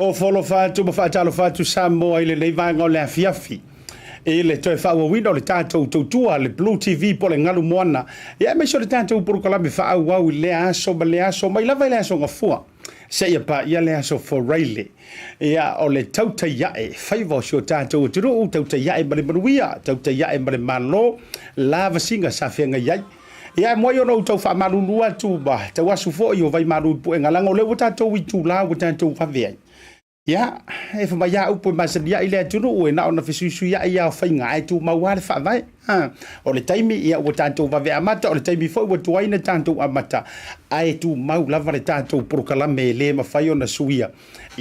O folo fatu ma fatalo fatu Samoa ile le vanga o le afiafi. E le toe whaua wina o le tātou tautua le BluTV po le ngalu moana. Ia me so le tātou purukalame whaau wau le aso ma le aso mai lava le aso ngafua. Se ia pa ia le aso foreile. Ia o le tautai iae whaiva o sio tātou turu o tautai iae ma le manuia, tautai iae ma le malo, lava singa sa whenga iai. Ia moi o nou tau wha marunu atu ba, tau asu fo i o vai marunu pu e ngalanga o le o tātou i tū la o tātou whaveai. Ia, e wha mai au po masani ia i le atunu o e na o na whisuisu ia i au whainga e tu mauare whaavai. O le taimi ia o tātou wawea amata, o le taimi fo ua tuaina tātou amata. A e tu mau lava le tātou porukalame e le mawhai o na suia.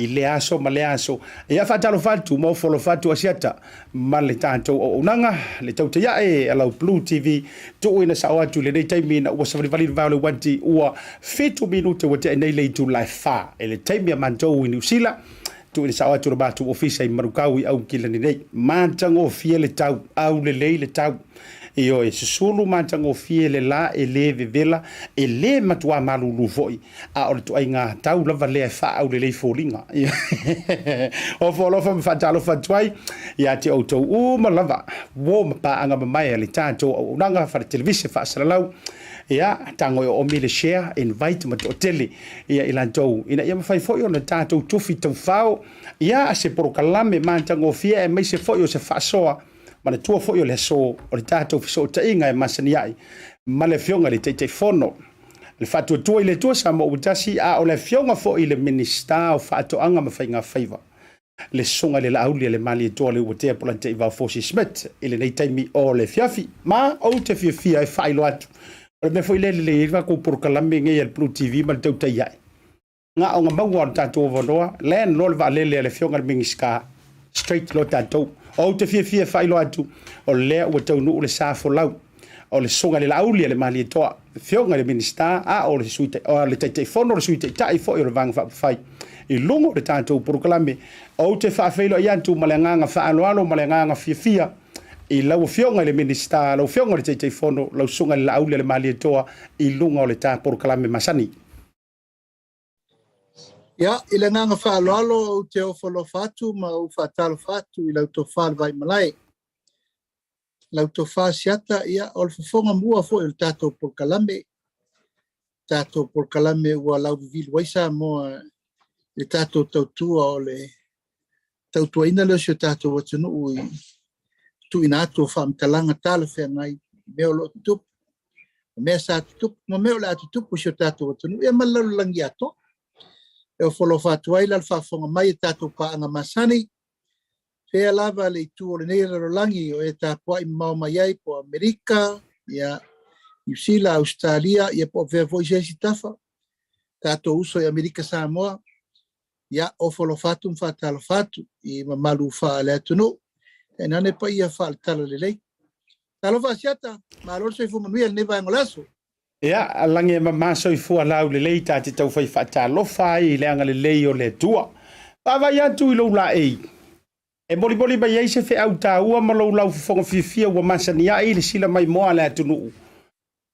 I le aso ma le aso. Ia whatalo whatu, mau wholo whatu asiata. Ma le tātou o unanga, le tauta ia e alau BluTV. Tu ina sa o atu le nei taimi na ua savarivalin vau le wanti ua 5 minute wa te nei le tu lai wha. E le taimi a mantou i New Zealand. Tu ina sa o atu rabatu ofisa i marukau i au kila ni nei. Mantango fie le tau, au le lei le tau. E o e susulu mantango fie le la e le vevela e le matua malulu foi. A o le tu ai ngā tau lava le e wha au le lei fōringa. O fōlofa ma whatalo whatuai. Ia te autou uma lava. Wō ma pā anga ma mai le tātou au unanga whare televisi whaasaralau. Ia, tango o mi le share, invite ma to tele. Ia ilantou. Ina ia mawhai foi o na tātou tufi tau whao. Ia se porokalame mantango fie e mai se foi o se whaasoa. Ma le tua foi o le so o le tātou fiso ta inga e masani ai. Ma le fionga le teitei fono. Le whatua tua i le tua sa mo utasi a o le fionga foi le minista o whaatoanga ma whainga whaiva. Le songa le Laaulialemalietoa Polataivao Schmidt ile nei taimi o le fiafi. Ma o te fia e whailo atu. O le me foi le iwa ko porukalame ngai al BluTV ma le tautai ai. Nga o ngā maua o tātou wanoa, le no le va le fionga le mingiska. straight lo tātou. O te fia whailo atu, o lea ua taunu o le sāfo lau, o le songa le Laaulialemalietoa, whionga le minister, o le suite, o le teitei whono le suite, tai fo i le vanga whai. I lungo le tātou purukalame, o te whaafeilo i antu malenganga whaaloalo, malenganga fia, i lau whionga le minister, lau whionga le teitei whono, lau songa le Laaulialemalietoa, i lunga o le tā purukalame masani. Ia, i le nganga whaaloalo o te ofolo whatu, ma o whatalo whatu i lau to whaal vai malai. Lau to wha siata, ia, o le whafonga mua fo i le tātou porkalame. Tātou porkalame ua lau vivilu waisa moa le tātou tautua o le tautua ina leo sio tātou watunu ui tu ina atu o whaamtalanga tāla whea ngai meo lo tutup. Mea sa tutup, ma meo le atu tupu sio tātou watunu. Ia malalu langi ato. E o wholo whātua ila le whaafonga mai e tātou paanga masani. Whea lava le tu o le neira rolangi o e tā pua i mau mai ai po Amerika, ia New Zealand, Australia, ia po vea voi sesi tafa. Tātou uso i Amerika Samoa, ia o wholo whātu mwhātalo whātu i mamalu wha le atunu. E nane pa ia wha le tala le lei. Talo wha siata, ma alonso i fumanuia le neva angolaso. Ia, lange mamaso i fua lau le lei tāti tau whai whaatalofa i le anga le lei o le tua. Pawai atu i lau la ei. E boli mai ei se whi au tā ua ma lau lau whafonga fia ua masani a i le sila mai moa le atunu.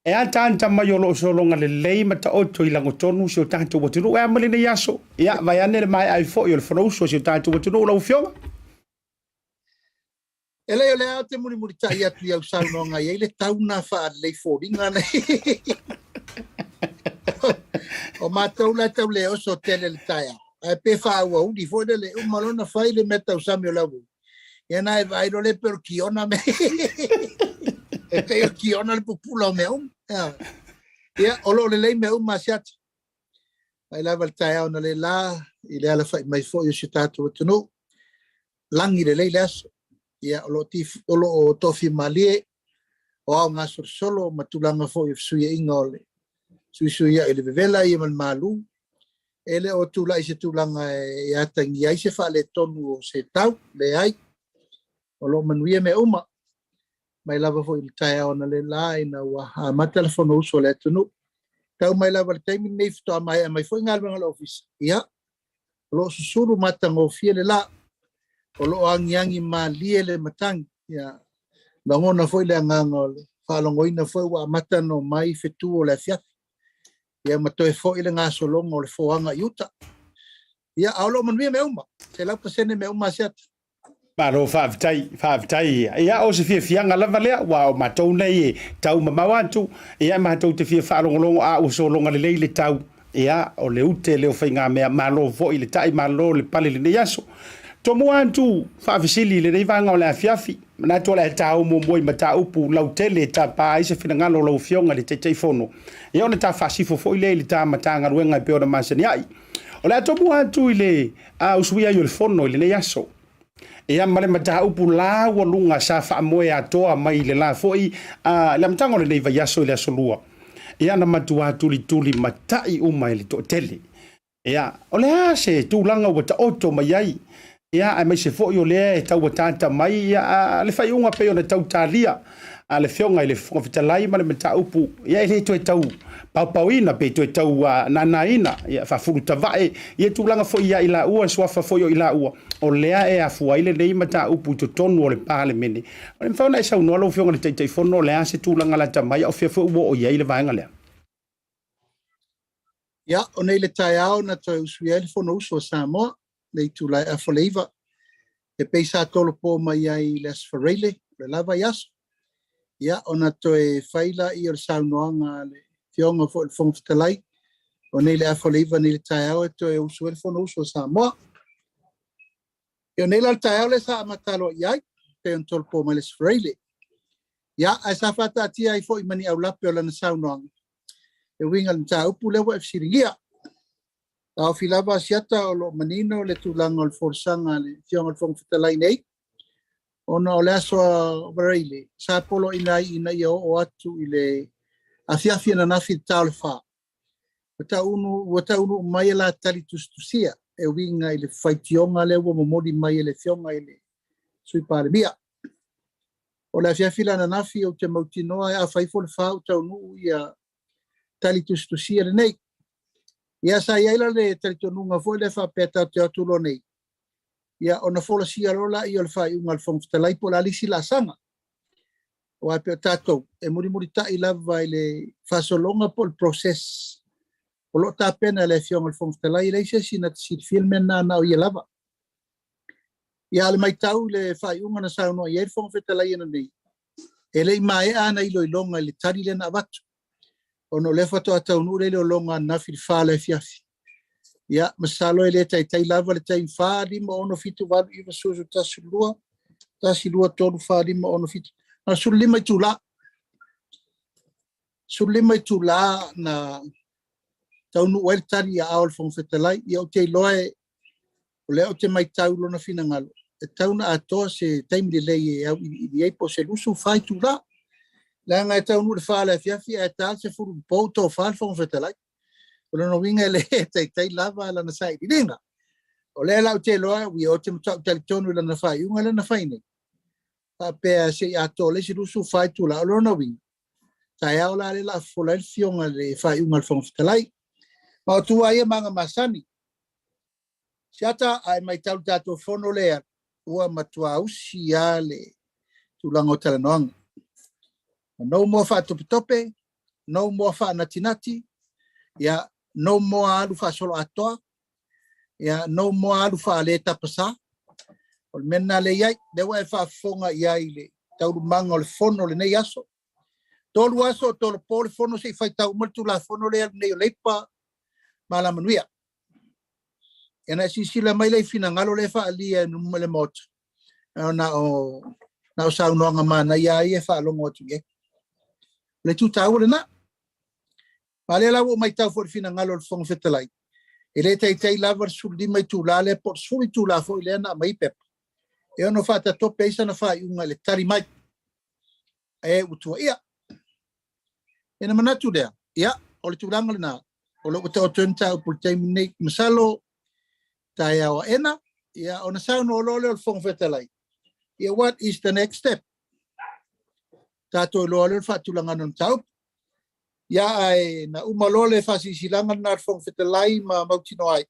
E a tānta mai o lo solonga le lei ma ta oto i lango tonu si o tātou watunu. E a malina yaso. Ia, vai ane le mai ai fo i o le whanauso si o tātou watunu lau whionga. E leo leo te muri tai atu iau sauno ngai, e le tauna wha lei fōringa nei. O mātou la tau leo so tele le tai au. E pe wha ua udi fōre le umalona whai le metau sami o lau. E nai vairo le pero kiona me. E peo kiona le pupula o me Ia, olo le lei me masiata. Ai lava le tai au na le la, i le ala whai mai fōi o si tātou atunu. Langi le lei le aso. Ia olo o tofi malie o au ngā solo matulanga fo i fsuia inga o le suisuia i le vevela i man malu ele o tula i se tulanga e atangi ai se wha le tonu o se tau le ai o lo manuia me uma mai lava fo i le tai au na le la ina ua ma telefono uso le tunu tau mai lava le taimi nei fitoa mai fo i ngalwanga le office ia lo susuru matanga o fia le la o lo angiangi malie le matangi ia langona foi le anganga o le whalongoina foi wa matano mai fetu o le fiafi ia matoe foi le ngā solonga o le foanga iuta ia aulo manuia me uma se lau pasene me uma siata Maro whaavitai. Ia o se fianga lava lea, wa o matou nei e tau mamau atu, ia matou te fia whaalongolongo a o solonga le leile tau, ia o le ute leo whainga mea malo vo i le tai malo le pale le neaso. Tomu antu whaafisili le reivanga o le afiafi, nato le tau mo moi mata upu lau tele ta pa ise finangalo lau fionga le te teifono. Ia o le ta whaasifo fo i le ta matanga ruenga i peo na masani ai. O le tomu antu i le usuia i o le fono i le neaso. Ia male mata upu la wa lunga sa fa moe atoa mai le la foi le mtango le neiva yaso le asolua ia na matua tuli matai uma le to tele ia ole se tulanga wa ta oto mai ai ia ai mai se foi o le tau tata mai ia le fai unga pe ona tau talia le fionga le fonfitalai male mata upu ia le to tau pauina pe to tau nanaina ia fa fulu tavae ia tulanga foi ia ila ua swafa foi o ila ua o lea e afua ile nei mata upu to tonu o le pale mene o le fauna isa uno alo fionga le teitei fono lea se tulanga la tamai o fia fo o ia ile vaenga lea ia o nei le tai au na toi usui ele fono uso Samoa le tulai a foleiva e peisa tolo po mai ai le asfarele le lava yaso ia ona toe faila i o saunoanga le fionga fo le fonfitalai o nei le afoleiva nei le tai au e toe usui ele fono uso Samoa Io nei l'alta le sa matalo iai pe un tolpo ma le sfreile. Ya a sa fata tia I fo I mani au lape o lana saunong. E winga nta upu lewa e fsiringia. Au filava asiata o lo manino le tulanga o le forsanga le fionga le fonfitalai nei. Ona o le aso a vareile. Sa polo ina ia o atu I le afiafia na nafi tau le fa. Wata unu mai la tali tustusia. e winga i le whaitionga le ua momori mai e le fionga i le sui pare bia. O le fiafila na nafi o te mautinoa e a whaifo le whau tau nuu ia tali tustusia le nei. Ia sa iaila le tali tonunga foi le whapeta te atulo nei. Ia ona fola sia rola i o le whaiunga le whangfitalai po la lisi la sanga. O a peo tātou e muri ta i lava i le whasolonga po le process. O lo ta pena le fionga le whangfitalai le isa sina si filme na o ia lava. Ia le mai tau le whaiunga na saunoa i e whangfitalai ina nei. E le mai ana i loilonga i le tari le na watu. Ono le fato a tau nure le o longa na fil fale fiafi. Ia masalo e le tai lava le tai whaari ma ono fitu wadu iwa suzu tasi lua tolu whaari ma ono fitu. Na sulima i tula. Sulima i tula na tau nu wail tari a awal whangwhetalai. Ia o te loe o le o te mai tau lona fina ngalo. E tau na atoa se taimi le lei e au i eipo se lusu whai tula. La ngai tau nu le whaale fiafi e tal se furu pouto o whaal whangwhetalai. O le no winga le tai lava la na sai di ringa. O le lau te loa ui o te mtau tali tonu la na whai unga la na whaine. Taupea se i ato le se lusu whai tula o le no winga. Tai au la le la fola il fionga le whai unga le whangwhetalai. Ma o tua ia manga masani. Siata ai mai tau tato fono lea ua matua usi a le tulanga o talanoanga. No mo fa tope, no mo fa natinati, ya no mo alu fa solo atoa, ya no mo alu fa le tapasa. O mena le yai, le wa fa fonga yai le tau manga o le fono le nei aso. Tolu aso tolu pole fono se fai tau multu la fono le nei lepa mala manuia. Ena sisila mai le fina ngalo le fa alia no le mot. Na o sa no nga mana yai e fa longo tuge. Le tu tau le na. Pale la wo mai tau for fina ngalo le whangwhetalai. E le tai lava suli mai tu la le por suli tu la fo le na mai pep. E ono fata tope isa na fa unga le tari mai. E utua ia. E na manatu lea. Ia, o le tulanga le na. O lo uta o tuenta o pultei minei masalo tai awa ena. Ia, o na sao no lo le whangwhetalai. Ia, what is the next step? Tato lo le fatulanga non tau. Ya ai na umalole fasisilanga na whangwhetalai ma mautino ai.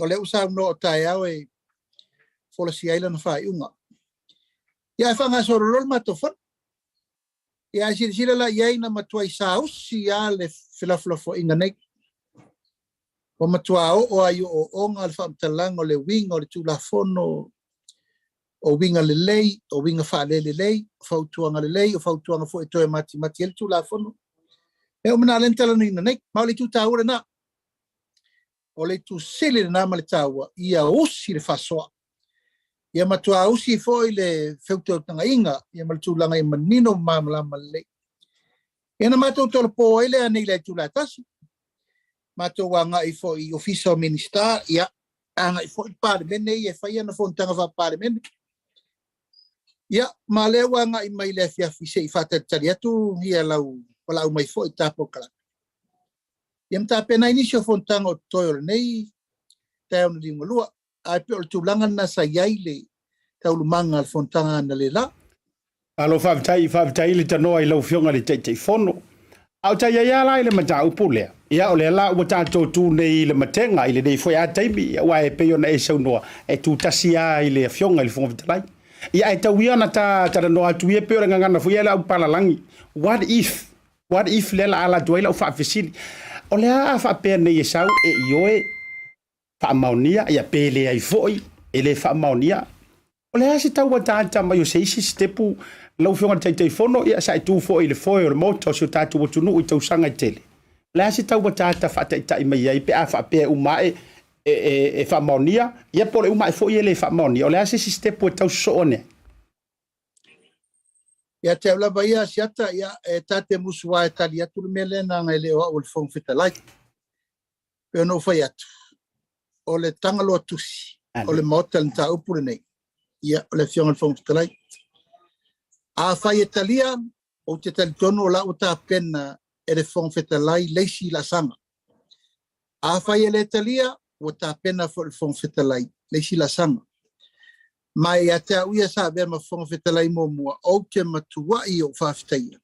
O le usau no tai au e folasi aila na whai unga. Ia whanga sorolol matofon. Ia sirisira la iai na matuai sausi a le whilafulafo inga nei. O matua o ai o onga le whamtalanga o le winga o le tulafono o winga le lei, o winga whaale le lei, o whautuanga le lei, o whautuanga fo e toe mati el tulafono. E o mana lentala ni nei, ma o le tu taura na. O le tu sele na ma le taua, ia usi le fasoa. Ia matua usi fo i le whautanga inga, ia ma le tūlanga i manino mamalama le lei. Ia na matou tolo po ele a nei le tūla tasi. Matou wanga i fo i official minister, ia anga i fo i parlemene, ia whaia na fontanga wha parlemene. Ia, ma le wanga i mai le fiafi se i whatatari atu, ia lau mai fo i tapo kala. Ia mta pena inisio fontanga o toyo nei, tau na linga lua, ai pe o tūlanga na sa iaile, tau lumanga al fontanga na le la. Alo whaavitai le tanoa i lau fionga le teitei fono. Au tai ia la i le mata upu lea. Ia o le la ua tātou tū nei le matenga i le nei foi a taimi, ua e peo na e saunoa, e tū tasi a i le fionga i le whongavitalai. Ia e tau ia na ta no atu ia peo ngana fu ia la upalalangi. What if le la ala doila u fa fisini. O le a fa pe nei e sau e ioe fa maunia ia pele ai foi e le fa maunia. O le a se tau tata mai o se isi stepu lau fionga tai fono ia sa tu foi le foi o le moto so tatu o tunu i tau sanga i tele. Le a se tau tata fa tai mai ai pe a fa pe u mai e fa maunia ia por u mai foi ele fa maunia. O le a se stepu tau so one. Ia te aula vai asiata ia e tate musua e tali atu mele na ngai leo o le whangwhetalai. Peo no whai atu. O le tangalo atusi. O le maota le ta upure nei. Ia o le fionga le whangwhetalai. A whai e talia o te tali tono o la o ta pena e le whangwhetalai leisi la sanga. A whai e le talia ua tapena fo le fonfetalai le silasanga mai ata uia sa be ma fonfetalai mo mua o te matua I o faftaia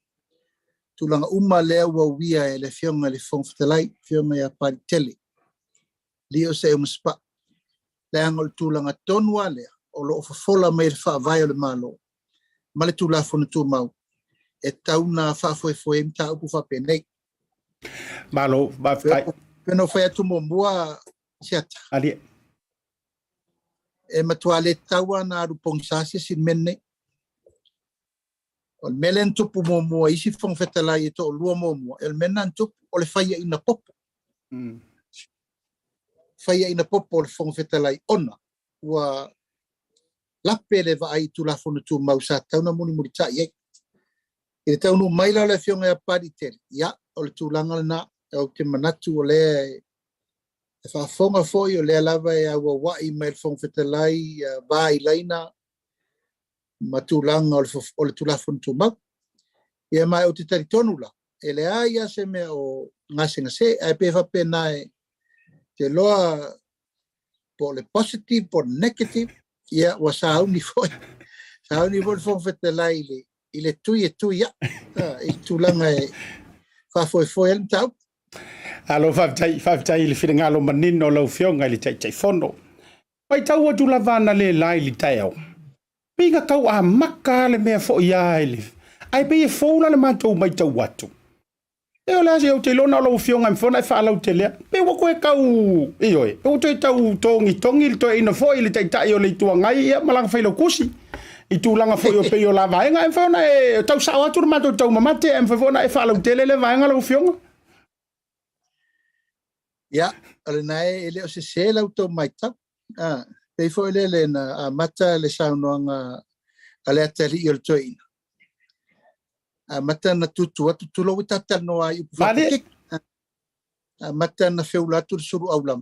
tulanga uma lea ua uia e le fionga le fonfetalai fionga ia paritele li o se umuspa le angol tulanga tonua lea o lo fofola mai le whaavai o le malo ma le tula fonu tu mau e tauna whaafoe mta upu whapenei malo peno whai atu mo mua siata ali e matua le taua na rupong sasi sin menne o melen tupu mo mua isi fonfetalai e to lua mo mua el menan tupu o le whaia ina popo whaia ina popo o le fonfetalai ona ua lape le va ai tula fonu tu mau sa tauna muni muri ta ye e taunu maila le fionga ya paritere ya o le tulanga na o te manatu o le e whaafonga foi o le lava e awa wai mai le fonfetalai vai laina matulanga o le tula fonu tu mau ia mai o te taritonula e le aia se me o ngase e pefa pena e te loa po le positive po negative ia wa sauni foi sauni foi fonfetalai le ile tui ya I tulanga e foi el tau alo faftai le finangalo manino lo fionga le tai fono pai tau atu lavana le lai li tau pinga kau a maka le mea fo ia ele ai pe foula le matou mai tau atu e o lase o te lona lo fionga mfona e whaala o te lea pe wako e kau ioe pe o te tau tongi le toi ina fo ili tai o le tuangai ia malanga whailo kusi I tūlanga foi o pei o la vaenga e whaona e tau sao atu matou tau mamate e mwhawona e whaala o tele le vaenga lo fionga ia ale nae ele o se lau tau mai tau pei foi le na mata le saunoanga ale atali I o le toina mata na tutu atu tulo wita tanoa I upufakik mata na feulatu le suru aulam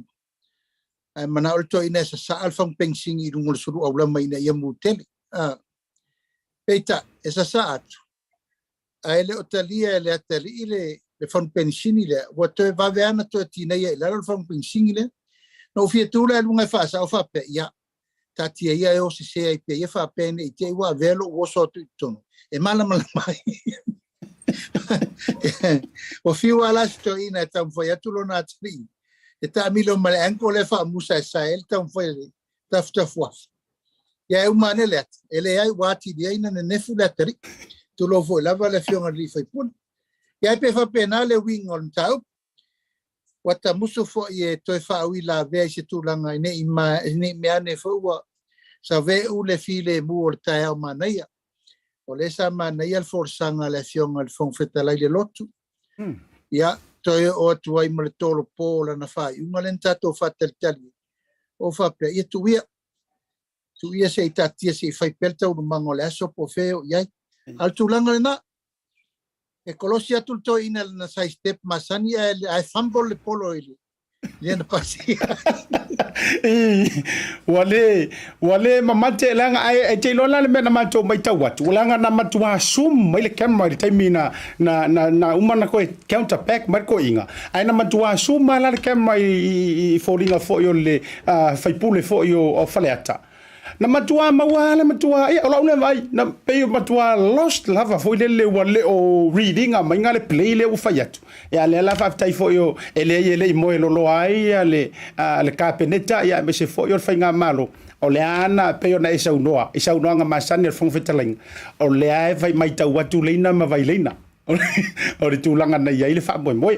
mana o le toina sa sa alfang pengsing I rungo le suru aulam ina ia mutele peita esa atu ele o talia ele atali le fon pensini le wa te va veana to tina ia le fon pensini le no fie tu le lunga fa sa fa pe ia tatia ia o se ai pe ia fa pe ne te wa velo o so tu tono e mala mai o fio ala sto ina tam foi atulo na tri e ta milo male anko le fa musa sa el tam foi tafta fuaf ia e umane let ele ai wati dia ina nefu leteri tu lo vo lava le fionga li fai pun ia pe fa penale wing on tau wata muso fo e toi fa wi la ve se tu langa ne ima ne me ane fo wa sa ve u le file mu o ta o manaia o le sa manaia le forsanga le fionga le fonfetalai le lotu ia toi o tu ai mo tolo pola na fa un lenta to fatel tali o fa pe ia tu ia se tatia se fai pelta o mangole aso po feo ia al tulanga na e kolosia tulto ina na sai step masani ai fumble le polo ile le na pasi wale mamate langa ai te lona le mena mato mai tawatu langa na matua sum mai le camera le taimina na umana ko counter pack mai ko inga ai na matua sum mala le camera I folinga fo yo le fai pule fo yo o faleata na matua mawala matua ia ola vai na pe matua lost lava foi le wale o reading a mainga le play le o faiatu e ale lava tai foi o ele mo lo ai ale le capeneta ia me se foi o fainga malo o le ana pe ona isa unoa nga masani le fonfetaling o le ai vai mai tau atu leina ma vai leina o le tulanga na ia ile fa mo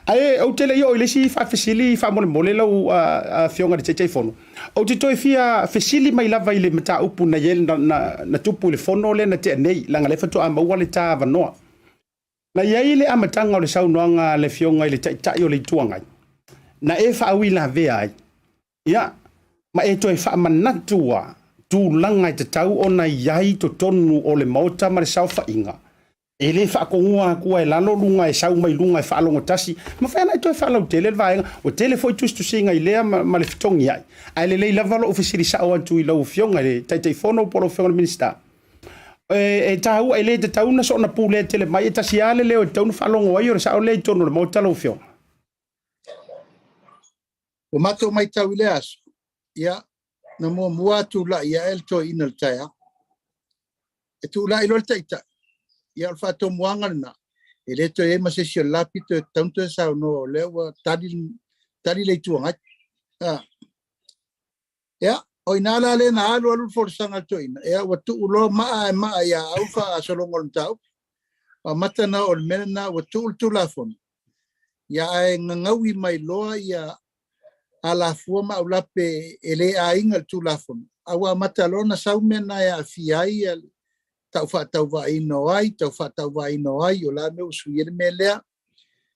ai o tele yo ile si fa fesili fa mo le lo fionga de tete fono o te toi fia fesili mai lava ile mata upu na yel na tupu le fono le na te nei langa le fato a maua le ta vanoa na ia ile amatanga o le saunoanga le fionga ile tai o le tuanga na e fa wi la ve ai ia ma e toi fa manatua tu langa te tau ona yai to tonu o le Maota ma le saufa inga ele fa ko e lalo lunga e sau mai lunga e fa longo tasi ma fa na to fa lo tele vai o tele foi tu singa ile ma le fitongi ai le lava lo ofisiri sa o tu lo fionga le tai fono por o fionga minister e tau ele te tau na so na pule tele mai tasi ale le o tau fa longo ai o sa o le tono le Maota lo fionga O mato mai tau le aso. Ia, na mua tu la ia el to ina le taia. E tu la ilo le taita. Ia alfa to muanga na. E le to e masesio lapi to tanto e sao no lewa tari le tuangat. Ia, o inala le na alu forsanga to ina. Ia, watu ulo maa ia aufa asolongol tau. O mata na o mena na watu ultu lafon. Ia e ngangawi mai loa ia ala fua ma ulape ele a ingal tu lafon. Awa mata lona saumena ia fiai tau wha ino ai, o la me usuire me lea.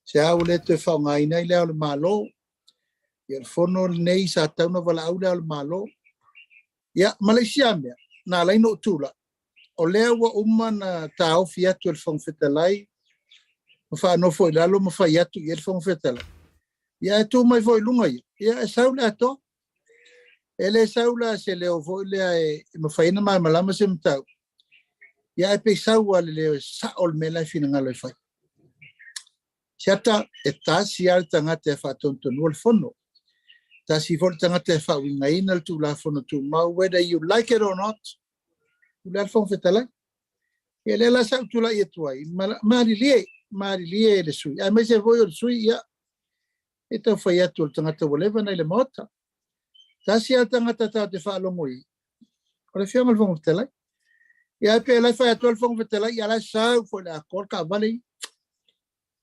Se au le te whaungaina i lea o le malo. Ia le fono nei sa tau na wala au lea o le malo. Ia, Malaysia mea, na laino tula. O lea wa umana tau fiatu el whangwhetalai. Mawha anofo i lalo mawha iatu i el whangwhetalai. Ia e tū mai foi lunga ia. Ia e saula ato. Ele saula se leo foi lea e mawhaina mai malama se mtau. Ia e pe saua le leo sa ol me lai fina ngalo e fai. Siata e tasi al tangata e whatontonu al fono. Tasi fol tangata e whawinga ina tu la fono tu mau. Whether you like it or not. Ule al fong whetalai. Ia le la sa utula i tuai. Mari lie le sui. Ai mai se voi o le sui ia. E tau whai atu o tangata walewa nei le Maota. Tasi al tangata tau te whaalongo i. O le whianga le fong whetalai. Ia pe lai whai atu al fong whetalai. Ia lai sau fo le akor ka vale.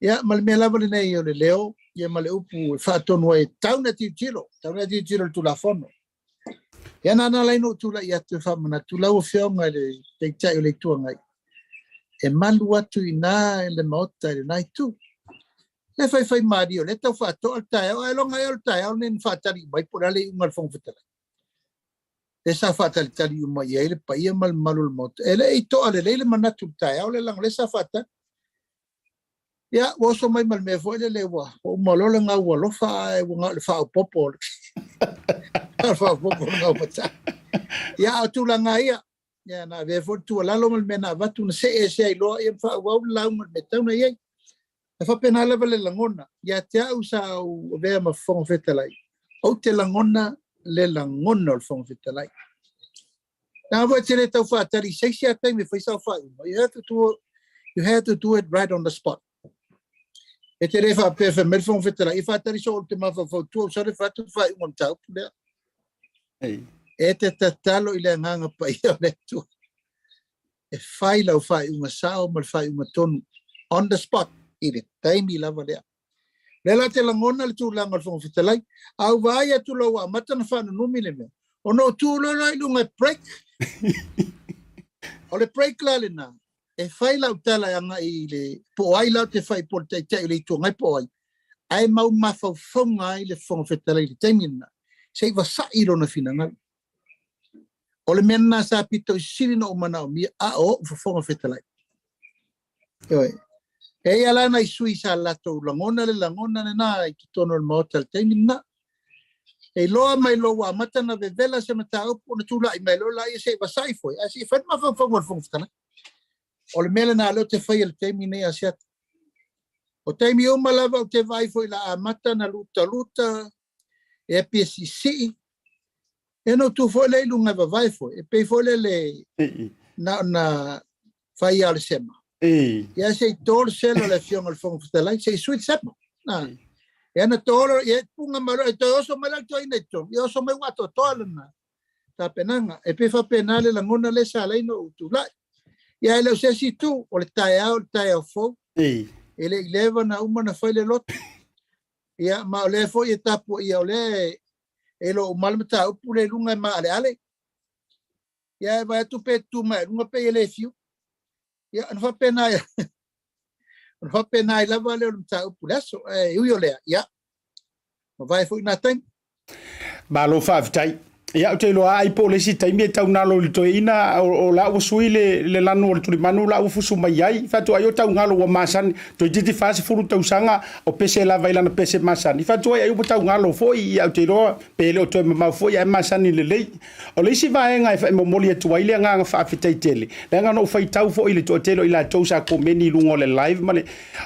Ia male mea lava le nei o le leo. Ia male upu whaatonu e tauna tiu tiro. Tauna tiu tiro le tula fono. Ia nana lai no tula i atu e whamana. Tula o whianga le teitai o le tuangai. E malu atu i nā e le Maota e le nai tu. Le fai mario, le tau whaato al tae, o e longa e al tae, o nen whaatari mai, pura le ungal whong whetala. Le sa whaatari tari umai e le paia malu le Maota. E le e toa le manatu tae, o le lang le sa whaatari. Ia, woso mai mal me foi le wa, o malole ngā ua lofa e ngā le whao popo. Whao popo ngā pata. Ia, o tūla ngā ia. Ia, nā ve foi tua lalo mal me nā watu na se e loa, ia whao wau lau mal me tauna iei. E whapena lewa le langona. Ia te au sa au vea ma whong whetalai. Au te langona le langona o le whong whetalai. Nā wa te re tau whaatari, seisi a taimi whaisau whaima. You have to do it right on the spot. E te re whapewha me le whong whetalai. I whaatari so o te mawha whautua, so re whatu whai ungon tau. E te tatalo i le nganga pa ia le tu. E whai lau whai unga sao, ma whai unga tonu. On the spot. Ire taimi lava lea. Lela te langona le tūlanga le whong whetalai. Au vai atu lau a matana whanu numi le mea. O no tūlanga i lunga break. O le break la le nā. E whai lau tala anga i le po ai lau te whai po te tei le tua ngai po ai. Ai mau mawhau whaunga i le whong whetalai le taimi nā. Sei wa sa i rona whina ngai. O le mena sa pito i siri no umana o mia a o whong whetalai. Ioi. E ala na isui sa lato langona le na i tono le Maota le taimi na. E loa mai loa matana vevela se mata upo na tula i mai loa i se vasai foi. A si whaid mawhawhawar whongwhtana. O le mele na leo te whai le taimi nei asiata. O taimi o malawa o te vai foi la a matana luta. E a PSC. E no tu foi le ilunga vai foi. E pei foi le na whai al sema. Ia sei tōru selo le fionga le whonga whetalai, sei sweet sepa. Ia na tōru, ia punga maro, e toi oso mai lau toi nei tō, ia oso mai wato tōla na. Tā penanga, e pe whapena le langona le sa leino utu lai. Ia e leo se si tū, o le tae au fōu. E le ilewa na umana whai le lotu. Ia ma o le fōu i tapu, ia o le e lo umalamata upu le lunga ma ale. Ia e vai atu pe tu mai, lunga pe e le fiu. Ia, an whapena i lava leo mta upu leso, ui o lea, ia. Ma vai fui nā taim. Malo whaavitai. Ia o te loa ai po le si taimi e tau nalo le toe ina o la o sui le lanu o le tulimanu la o fusu mai ai fatu ai o tau ngalo wa masani to jiti fasi furu tau sanga o pese la vai lana pese masani fatu ai o tau ngalo foi ia o te loa pele o toe mamau foi ai masani le lei o le si vaenga e mo moli atu ai le nga fa fitai tele le nga no fai tau foi le to telo ila tau sa ko meni lungo le live male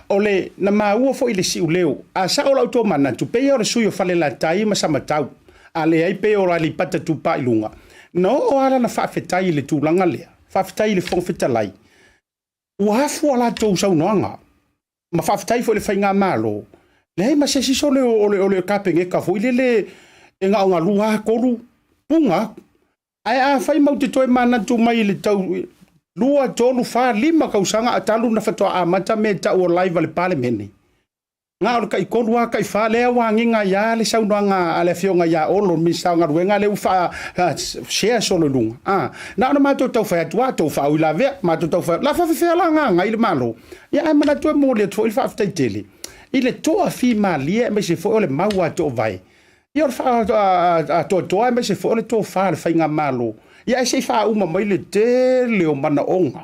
o le na mau foi le si u leo a sa o la to mana tu pe o le sui o fale la tai ma sama tau ale ai pe ora li pata tu pa ilunga no ala na fa fetai le tu langa le fa fetai le fon fetalai u hafu ala to sa unanga ma fa fetai fo le fainga malo le ma se si so le o le kapenge ka fo ile nga nga lua koru punga ai a fai mau te toi mana tu mai le tau lua tolu fa lima ka usanga atalu na fato a mata me ta o live le parliament nga o kai konua kai fa le wanginga ya le saunanga ale fionga ya olo mi saunga ruenga le ufa share solo lunga na mato tau fa tua tau fa u la ve mato tau fa la fa fe la nga ile malo ya mana tu mo le tu il fa ftai tele ile to a fi malie me se fo le maua to vai ia fa to me se fo le to fa le fainga malo ia se fa uma mai le te le o mana onga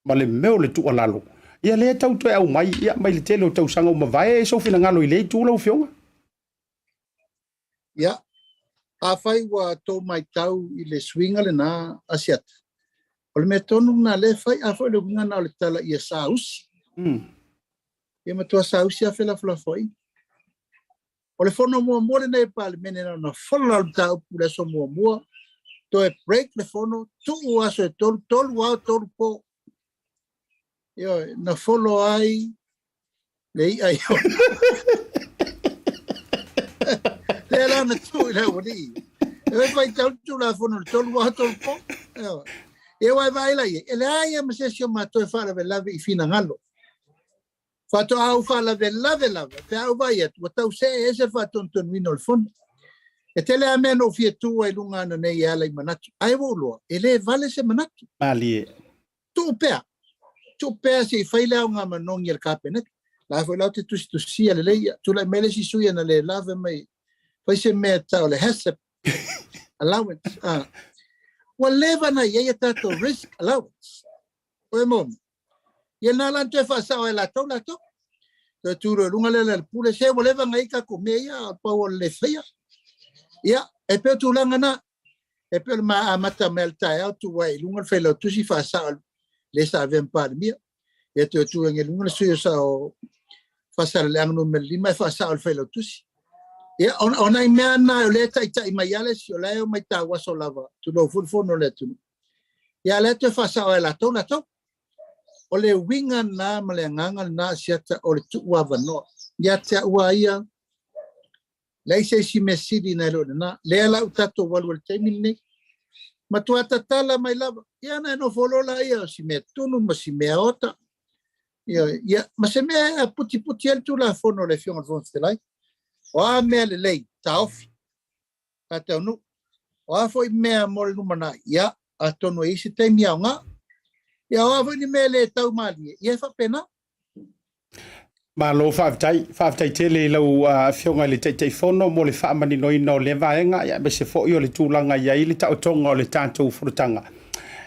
ma le meo le tu alalo ia le tau to au mai ia mai le tele o tau sanga uma vai so fina ngalo ile tu lo fionga ia a fai wa to mai tau ile swinga le na asiat o le metonu na le fai a fai le ngana le tala ia saus ia ma to saus ia fela fla foi o le fono mo mo le nei pal mene na fola tau pula so mo mo to e break le fono tu wa so tol wa tol po yo na follow ai nei ai le la na tu le wodi e vai tu la fono tol wa tol po yo e vai la e le ai ma se si ma to fa la vi fina ngalo fa to au fa la te au vai tu tau se ese fa ton wino il fondo e tele a meno fie tu ai lunga na nei ala i manatu ai volo e le vale se manatu ali Taupea si faile au nga manong yel kapenet la foi la tu si ale le tu la mele si suya na le lave mai foi se meta le hesep allowance well leva na ye tato risk allowance o mom ye na lan te fa sa la to tu ro lunga le pule se voleva ngai ka komeia pa o le fia ya e pe tu langa na e pe ma mata melta ya tu wai lunga fe lo tu si fa sa le sa vem par mia e tu ngel lunga su sa o fa sa le anu mel lima fa sa fe lo tu si ya on ai me na le tai mai ale si o le mai ta wa so lava tu no ful no le tu ya le te fa sa la to o le winga na male nganga na siata o le tu wa no ya te wa ia le se si mesidi na lo na le la utato wal te minne ma tu atatala mai lava ia na no follow la ia si me tunu ma si me ota ia ma se me puti el tu la fono le fion fon stelai o a me le lei taofi ata no o a foi me mol no mana ia atono isi te mianga ia o a ni me le tau mali ia fa pena ma lo fa tai tele lo fionga le tai fono mo le fa mani no le vaenga ya be se fo yo le tulanga ya ile ta tonga le tanto frutanga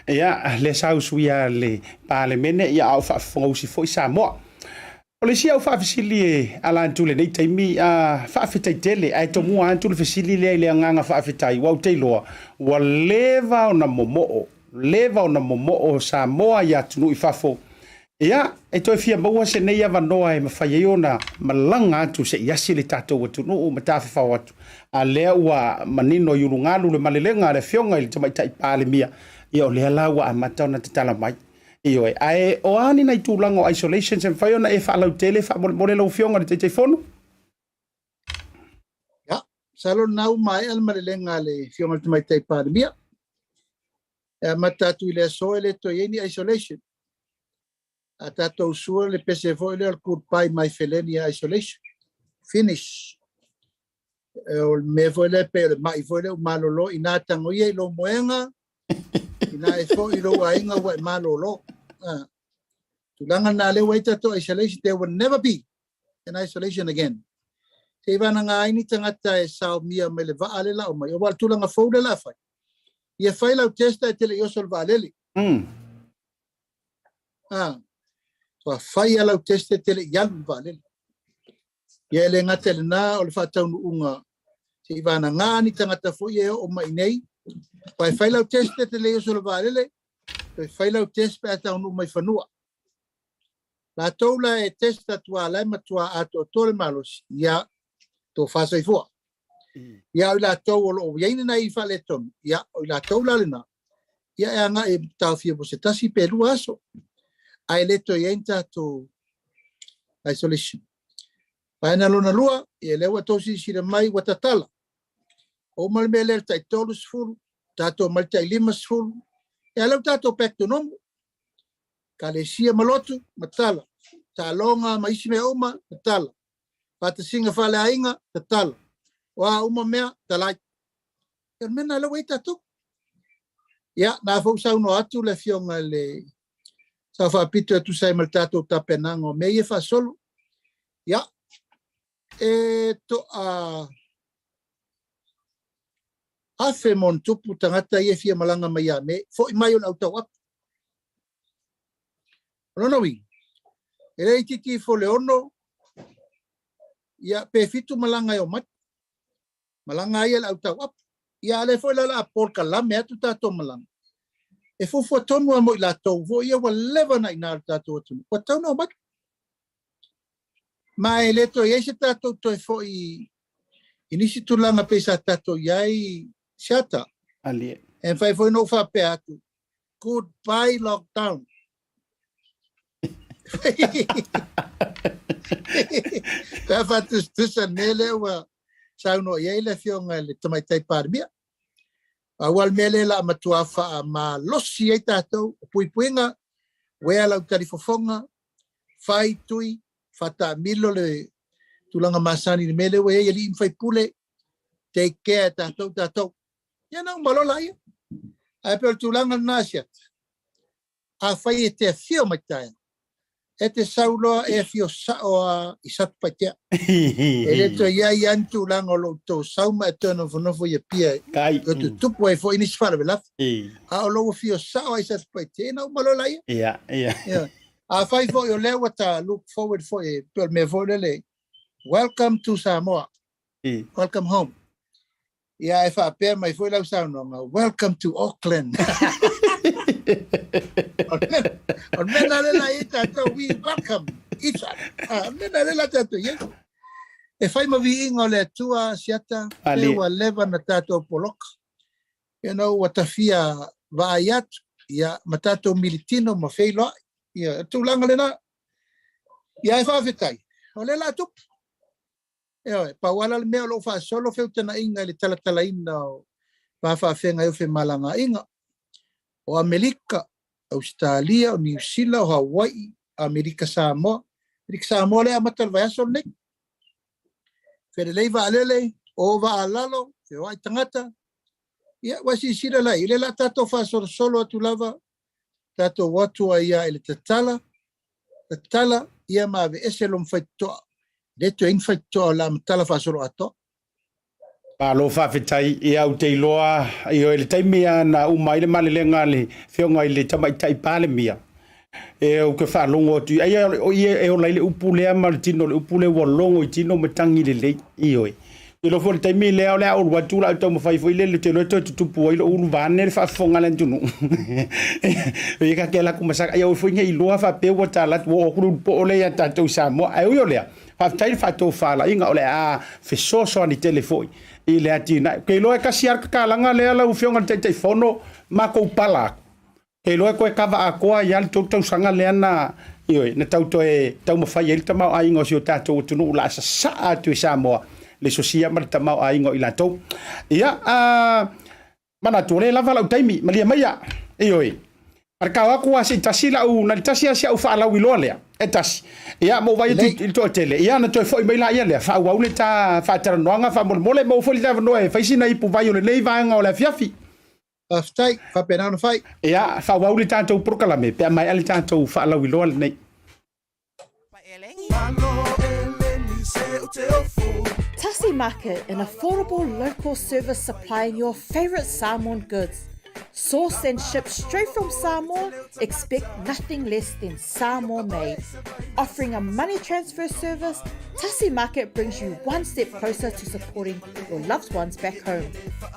ya le sausuia le pale mene ya au fa fo si fo Samoa o le si au fa fisili ala tule nei taimi fa fitai tele ai to mo an tule fisili le nganga fa fitai wa teilo wa leva ona momo o Samoa ya tunu ifafo ia e toi fia maua se nei ava noa e mawhai ona malanga atu se iasi le tatou atu no o matafi whau atu a lea ua manino yurungalu le malelenga le fionga ili tamaitai pāle mia ia o lea laua a matauna te tala mai iyo e ae o ani nai tūlanga o isolation se mwhai ona e whaalau tele whaamole lau fionga le teitei whono ia salo nau mai al malelenga le fionga le tamaitai pāle mia matatu ile so ele to yeni isolation a tatou sua le pese foi le al pai mai feleni isolation finish o me foi le pe mai foi le malolo ina tango ye lo moenga ina e foi lo ainga wa malolo tulanga na le wait to isolation there will never be an isolation again Te vana ngā ini tangata e sao mia me le vaa le la o mai. O wal tulanga fauda la fai. Ia fai lau testa e tele iosol vaa lele. So fai lau testa e tele ian vaa lele. Ia le ngata le nā o le whātaunu unga. Te vana ngā ni tangata fui e o mai nei. Pai fai lau testa e tele iosol vaa lele. Pai fai lau testa e taunu mai whanua. La toula e testa tua lai matua ato tole malos. Ia to fasa ifua. Ia o la tau o iaina na i whale tonu. Ia o la tau lalena. Ia e anga e tau fia po se tasi pelu aso. Ai leto iain tato isolation. Paena lona lua, ia lewa tosi sira mai watatala. O malmele tai tolu sfuru, tato maltai lima sfuru. Ia lau tato pekto nomu. Kalesia malotu, matala. Talonga maisi me oma, matala. Pata singa fale ainga, tatala. Wa uma mea, talai. Ia mena lau eita tu. Ia, na fau sau no atu le fionga le sau whapito atu sai mal tato tapenango me ia fa solo. Ia, e to a afe mon tupu tangata ia fia malanga mai a me, fo i mai o lau tau atu. Rono wi, e rei titi fo le ono, ia pe fitu malanga o mat, malanga ia lau tau atu. Ia le fo la porka la me atu tato malanga. E fo tonu a mo i la tau, fo ia wa leva na ina tato atu. Wa tau no mat. Ma e leto ia se tato to e fo i inisi tulanga pe sa tato iai siata. Ali. En fai fo no fa pe atu. Goodbye lockdown. Ka fa tusa nele wa sa no iai le fionga le tamai tai parmia. Awal mele la matua fa ma losi ai tato pui puinga wea lau tarifofonga fai tui fata milo le tulanga masani mele wea yali infai pule take care tato ya na malola ia ai per tulanga nasiat a fai te fio matai e te sauloa e fio sao isat patia e le to ia ian tulanga lo to sauma e tono fonofo ia pia o tu tupu e fo inis fara velaf a lo fio sao isat patia na malola ia a fai fo yo lewa ta look forward for e per me fo le welcome to Samoa welcome home ia e fa pe mai fo lau sao no welcome to Auckland on mena la ita to we welcome each other mena la tato ye e fai ma vi ingo le tua siata e wa leva na tato polok you know what afia vaiat ya matato militino ma feilo ya tulanga lena ya e fa fitai o le la tup e pa wala le me lo fa solo fe tana inga le tala ina pa fa fenga yo fe malanga inga o Amerika, Australia, o New Zealand, o Hawaii, Amerika Samoa. Amerika Samoa le amatal vai aso nek. Fere lei va alele, o va alalo, fe wai tangata. Ia, wasi sira lai, ile la tato fa solo atu lava, tato watu a ia ele tatala, ia ma ave ese lom faitoa. Leto in faitoa la matala fa solo ato. Palo fa fetai e au te loa i o le taimia na umai le malelenga le whionga i le tamai tai pale mia. E o ke whalongo tu, e o laile upulea ma le tino, le upule walongo i tino me tangi le lei i oi. I lo fo le taimi lea o lea o watula au tau mawhai fo i le te loe toi tutupu i lo uru vane le whaafonga le tunu. E ka ke la kumasaka, e o fo inga i loa wha pewa talat wo o kuru po o lea tatou Samoa, ai ui o lea. Whaftai whatou whala inga o lea whesoso ani telefoi. I le atina. Kei loe kasi arka kalanga lea lau whionga te whono ma kou pala. Kei loe koe kawa a koa i ali tau sanga lea na ioi, na tau toe tau mawhai e li tamau a ingo si o tātou tunu ula asa saa atu i Samoa. Le sosia mara tamau a ingo i la tau. Ia, mana tōre lava lau taimi, malia maia, ioi. Arka waku a se tasi lau, na tasi a se au wha lau i loa lea, e tasi. Ia, mo vai i to tele. Ia, na toi foi mai la ia lea, wha au ne ta wha tera noanga, wha mole mo foi lava noe, whaisina ipu vai o le nei vaanga o le fiafi. Aftai, wha pena no fai. Ia, wha au le tātou prokalame, pia mai ali tātou wha lau i loa le nei. Tasi Market, an affordable local service supplying your favorite Samoan goods. Sourced and shipped straight from Samoa, expect nothing less than Samoa made. Offering a money transfer service, Tasi Market brings you one step closer to supporting your loved ones back home.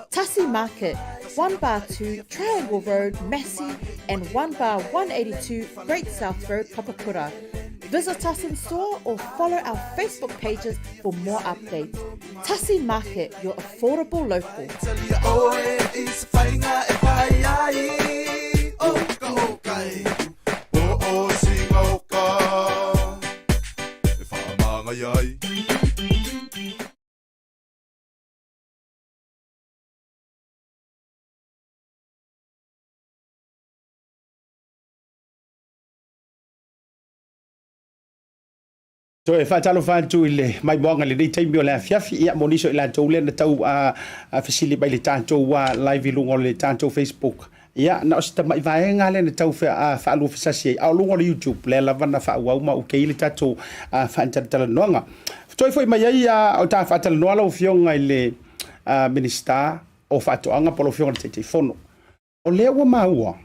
Tasi Market, 1 bar 2 Triangle Road, Massey, and 1 bar 182 Great South Road, Papakura. Visit us in store or follow our Facebook pages for more updates. Tasi Market, your affordable local. So e whaatalo whantu i le mai moanga le rei taimi o le afiafi ia moniso i la tau le na tau fasili mai le tātou live i lungo le tātou Facebook. Ia na o sita mai vaenga le na tau whaalu fisasi au lungo le YouTube le lavana whaau ma uke i le tātou whaantaratala noanga. Toi foi mai ai o tā whaatala noala o fionga i le minister o whaatoanga polo fionga le te fono. O lea ua maua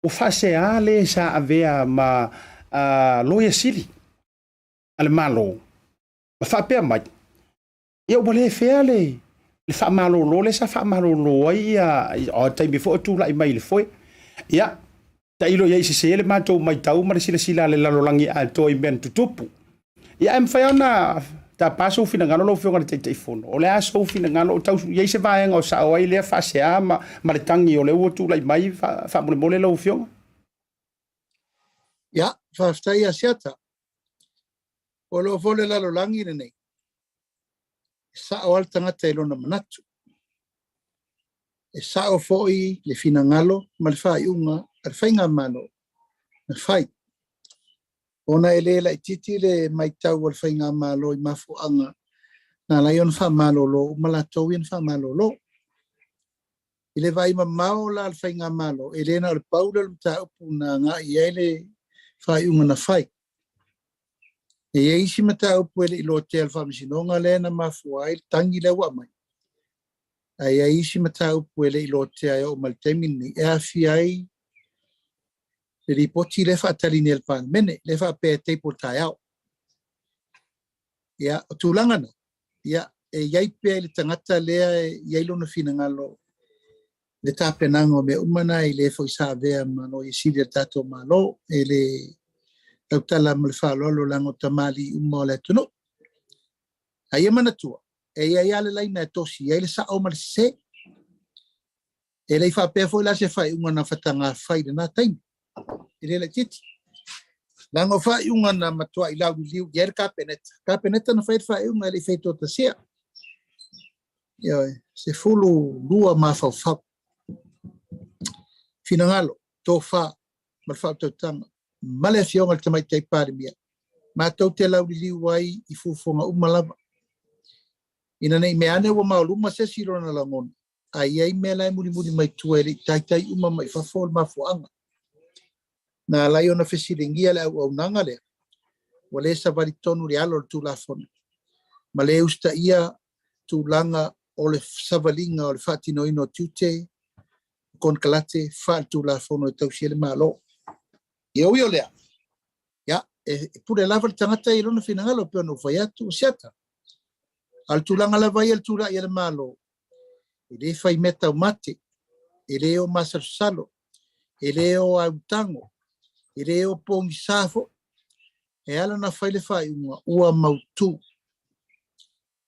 o whasea le sa avea ma loia sili. Ale malo ma fa pe mai ia o le fea le fa malo lo le sa fa malo lo ia o tai before tu la mai le foi ia tai lo ia se le mato mai tau ma sila le lalolangi a to i ben tutupu ia em fa ona ta paso fina ngalo lo fionga te fono o le aso fina ngalo tau ia se va en o sa o ile fa se ama ma le tangi o le o tu la mai fa mo le lo fionga ia fa stai asiata o lo vole la lo langi nei sa o al tangata i lona manatu e sa o foi le fina ngalo ma le fai unga al fainga mano na fai ona ele la titi le mai tau al fainga malo i mafu anga na la yon fa malo lo mala towin fa malo lo ile vai ma mau la al fainga malo ele na al paula ta puna nga ile fai unga na fai e isi mata o pele i lote alfa misinonga lena mafuai tangi le wa mai ai isi mata o pele i lote ai o maltemini e afiai le ripoti le fa talini el pan mene le fa pe te portai au ya tulanga na ya e yai pe le tangata le yai lona fina ngalo le tapenango me umana i le fo sa ve mano i si le tato malo e le tala mal falolo lango tamali umola tuno ai mana tua e ai ale lai na tosi ai le sa o mal se e le fa pe foi la se fai una fatanga fai na time ele le titi lango fai una na matua i lau liu yer kapeneta na fai una le feito ta sia yo se fulu lua ma fa finangalo tofa mal fa tanga male fionga te mai te pare mia ma tau te lau li wai i fufonga umalava ina nei me ane wa mauluma se siro na langon ai me lai muri mai tueri tai uma mai fa fol ma fuanga na lai ona fesilingia le au nanga le wale sa vari tonu realo tu la fon male usta ia tu langa o le savalinga o le fatino ino tute kon kalate fa tu la fon o tau siele malo Yo lea. Ya, pure lava le tangata i lona finangalo pe no vai atu siata. Al tulanga la vai al tula i le malo. Ele fai meta o mate. Ele o masalo. Ele o autango. Ele o pongisafo. E ala na fai le fai ua mautu.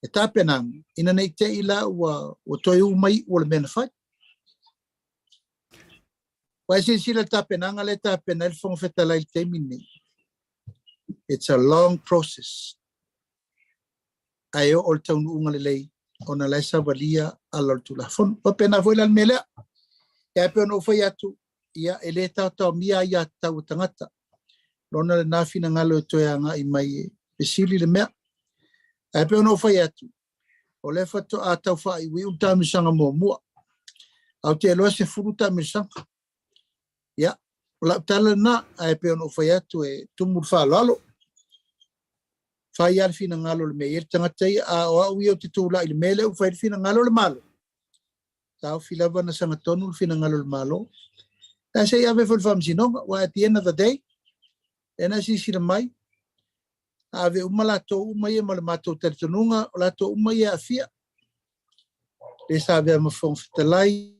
E tapenang ina nei te ila ua o toi umai o le mena fai. Why sila tapenanga le tapenal fong fetalai temini. It's a long process. Ayo ol taunu ungalelei ona la savalia alal tulafon. Papena voila mele. Ya peno foi atu ia eleta ta mia ya tau tangata. Lona le nafina ngalo toyanga i mai pesili le mea. Ya peno foi atu. O le fato atau fa i wi unta misanga mo mua. Au te lo se furuta misanga. Ya, la tala na ai pe no foi atu e tumur fa lalo. fai al fina ngalo le me tangatai a o io te tula il mele u fai fina ngalo le malo tau filava na sanga tonu fina ngalo le malo ta sei ave fol fam sino wa at the end of the day ena si sira mai ave umalato umai mal mato tertununga lato umai afia le sabe ma fon fitalai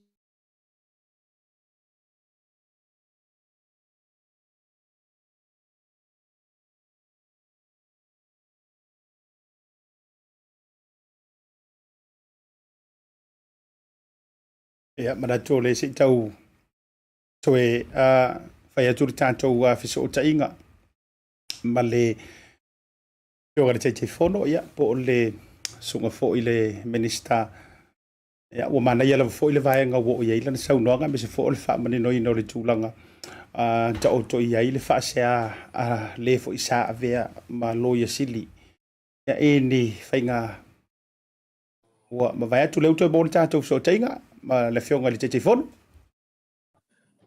Ia, manato le si tau toe whai aturi tātou whiso o tainga. Ma le pio gare te whono, ia, po le sunga fo i le minister. Ia, ua mana ia la fo i le vaenga wo i eila na saunoanga, me se fo le wha mani noi no le tūlanga. Ta o to i le wha sea le fo i sa avea ma loia sili. Ia, e ni whainga ua ma vai atu leu toi mo le tātou so tainga. Ma le fionga li te fono.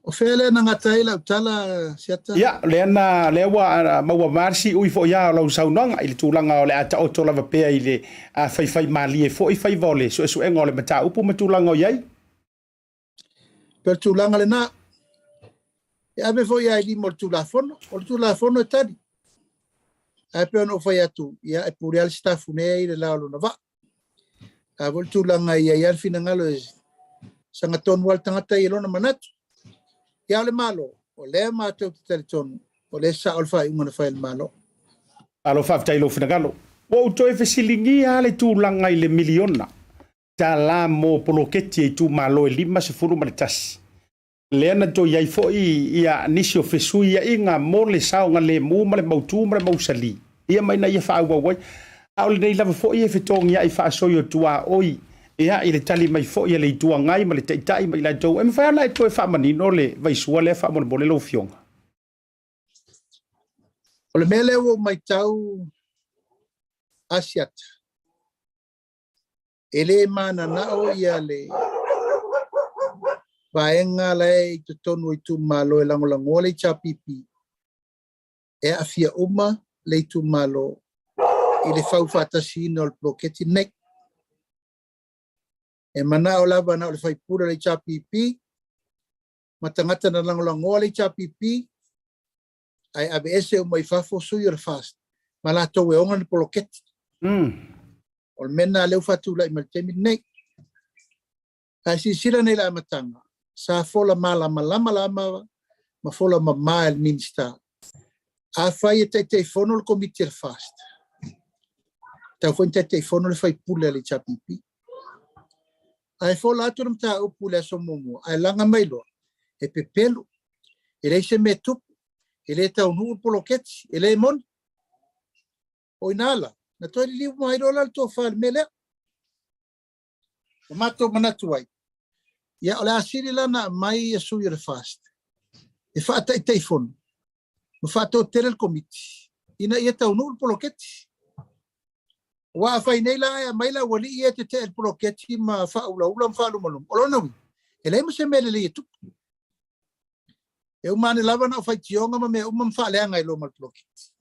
o fele na ngatai la tala siata Ia, le ana le wa maua marsi ui fo ia lo saunanga i le tūlanga o le ata o tola vapea i le whai mali e fo i whai vole so e ngole mata upu ma tūlanga o iai. per tūlanga le na e ave fo ia li mo tūlafono o tūlafono e tari a pe no fai atu ia e puri al staff ne i le laolo na va a vol tūlanga ia ia fina ngalo e sanga tonu wal tangata i lona manatu. Ia le malo, o le mātou te teletonu, o le sa olfai umana fai le malo. Alo whaftai lo finagalo. O toi fesilingi a le tūlanga i le miliona. Ta la mo poloketi e tū malo e 5 ma le tasi. Le ana to iai fo ia nisi o fesu ia inga mo le saonga le mu ma le mautu ma le mausali. Ia maina ia wha wai. Au le nei lava fo ia fetongi ia i wha soio tua oi. Ia i le tali mai fo ia le itua ngai ma le teitai ma i la tau. E mwhai ala e toe wha manino le vaisua le wha mole lo fionga. O le mele o mai tau Asiata. E le mana na o ia le vaenga le i te tonu i tu malo e langolango le chapipi. E afia uma le i tu malo i le whauwhatasi no le bloketi nek. E mana o lava na o le whaipura le chapipi, ma tangata na langolangoa le chapipi, ai abe ese o mai whafo sui o le fast. Ma la tau e onga le poloketi. O le mena leu whatula i maltemi nei. Ai si sira nei la amatanga. Sa fola malama ma fola ma el minister. A whai e te fono le komiti le fast. Tau fwoi te fono le whaipula le chapipi. Ai fola atu na mta upu le so momo, ai langa mailo, e pepelu, e le se me tupu, e le tau nuu poloketi, e le mon. O inala, na toi li liu mai rola to fa me le. O mato manatu ai. Ia ole asiri lana mai e sui re fast. E fa tai telefon. Mo fa to tere el komiti. Ina ia tau nuu poloketi. Wa fai nei la mai la wali ia te el poloketi ma fa ula fa lu malum. Olona wi. Ele mo se mele le tu. E umane lava na fai tionga ma me fa le ngai lo mal poloketi.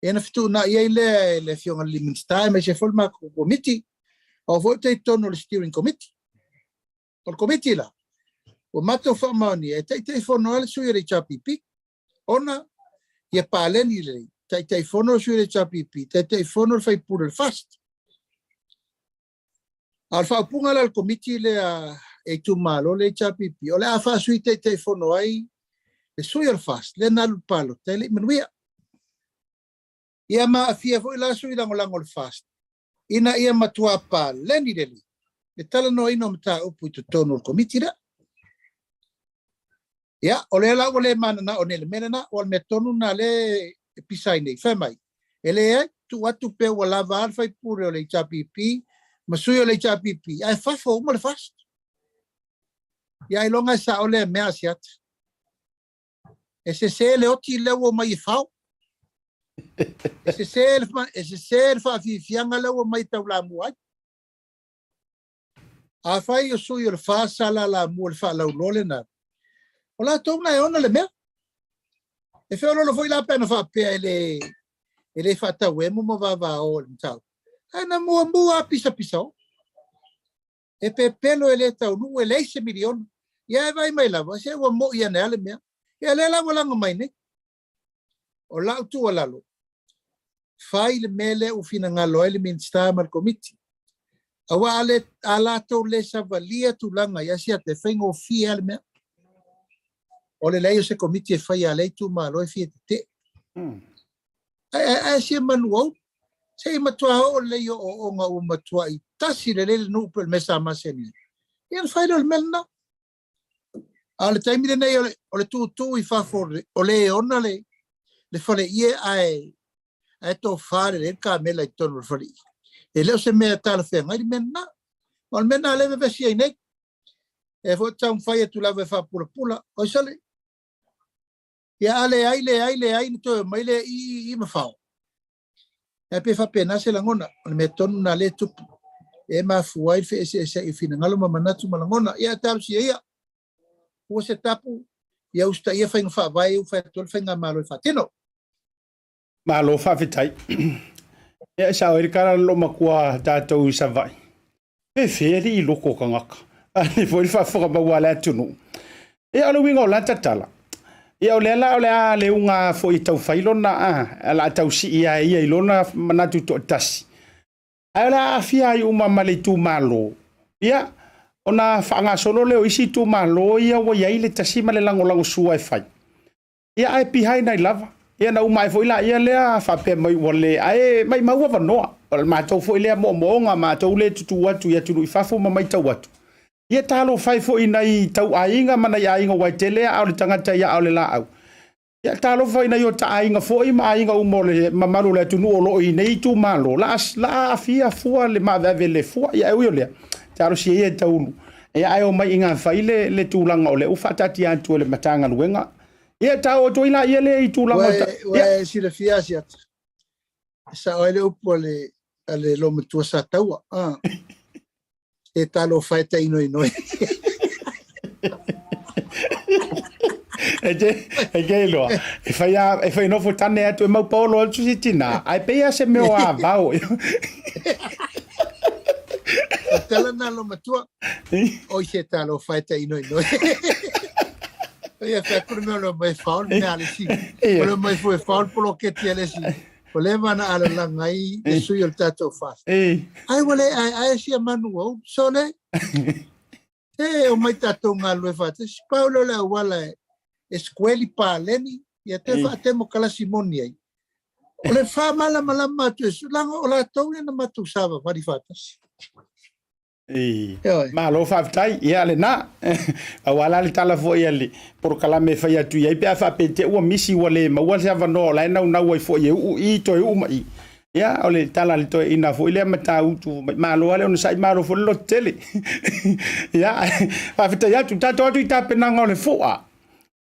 E na fitu na ia le fionga limit time se fol ma committee. O vote tono le steering committee. O committee la. O mato fa mani e te fono al sui re chapipi. Ona ia paleni le tai fono sui le chapipi, tai fono fai pure il fast. Al fa punga al committee le e tu malo le chapipi. O le a fa sui tai fono ai le sui il fast, le na palo, te le menuia. Ia ma fia foi la sui langolango il fast. Ina ia matua pa leni deli. Le tala no ino mta upu tu tono il committee da. Ia, o le la o le mana na o le mena na o le tonu na le pisai nei fai mai ele tu atu pe wala var fai pure o le chapipi masui o le chapipi ai fa fo mo le fast ia ilonga sa o le me Asiata ese se le oti le o mai fau ese se fa fi fianga le o mai taula muai a fai o sui o fa sala la mu le fa la lole na ola tona e ona le me e fe lo foi la pena fa pe ele Ele fata wemo mo vava o mtau. Ana mua pisa. E pe pelo ele tau nu ele se milion. Ia vai mai lava se wa mo ia nele mea. Ia le lava langa mai ne. O lau tu o lalo. Fai le mele u fina ngalo ele minsta mal committee. Awa ale ala to le savalia tu langa ia sia te fengo fia le mea. O le leio se committee fai ale tu malo e fia te. Ai sia manuau. Sei matua o leio o nga u matua I tasi le no pel mesa maseni. Ia fai le melna. Ale taimi le nei o le tu I fa for o le ona le fale ie ai to fare le camela I tono fale. E leo se mea tala fe ngai menna. Mal menna le ve sia nei. E fo tau fai tu lava fa pula. O sale. Ia ale ai to mai le I ma fa. E pe fa pena se langona me tonu na le tupu e ma fuai fe se I fina ngalo manatu malangona ia tau si ia o se tapu ia usta ia fa vai u fa tol fa malo fa tino malo fa fitai e sa o kara lo makua tatou sa vai e feri I loko kangaka ani foi fa ba wala tunu e alo wingo la tatala ia o le unga fo I tau failona ala tau si ia ilona manatu to tasi ala afia I uma male tu malo ia ona fanga solo le isi tu malo ia wo ia ile tasi male lango sua fai ia ai pihai nai lava ia na uma fo ila ia le fa pe mai wole ai mai mau va no ma tau fo ile mo nga ma tau le tu watu ia tu fa fo mai tau watu ia talo fai fo ina I tau ainga mana ia inga waitele au le tangata ia au le la au. Ia talo fai na yo ta ainga fo I ma ainga umole mamalu le tunu o lo I nei tu malo la afia fua le ma veve le fua ia eu le. Talo si ia taulu. Ia ai o mai inga fai le tulanga o le ufatati antu le matanga luenga. Ia tau to ila ia le I tulanga. Wa si le fia si at. Sa o le upo le lo metua sa taua. E talo fai te inoi. E gelo. E fai no fotane atu e mau polo tu sitina. Ai peia se meu avau. Tala na lo metua. O se talo fai te inoi. Ia fai kuru meo lo mai faul me ale si. O lo mai foi faul polo ke ti ale si. O le mana ala langai e sui o tato fast. Ai wale ai si manuo so le. O mai tato ngalo e fata. Si Paulo le wala escueli pa leni ia te fa te mo kala simoni ai. O le fa mala matu e langa o la tau na matu sava vari fatas. Ma lo fa tai ia le na. Awala le tala fo ia le por kala me fa ia tu ia pe fa pete o misi wale ma wa sa no la na wa fo ia u I to u mai. Ia o le tala le to ina fo ile mata u tu ma lo ale on sai ma lo fo lo tele. Ia fa fita ia tu ta to tu ta pena ngole fo a.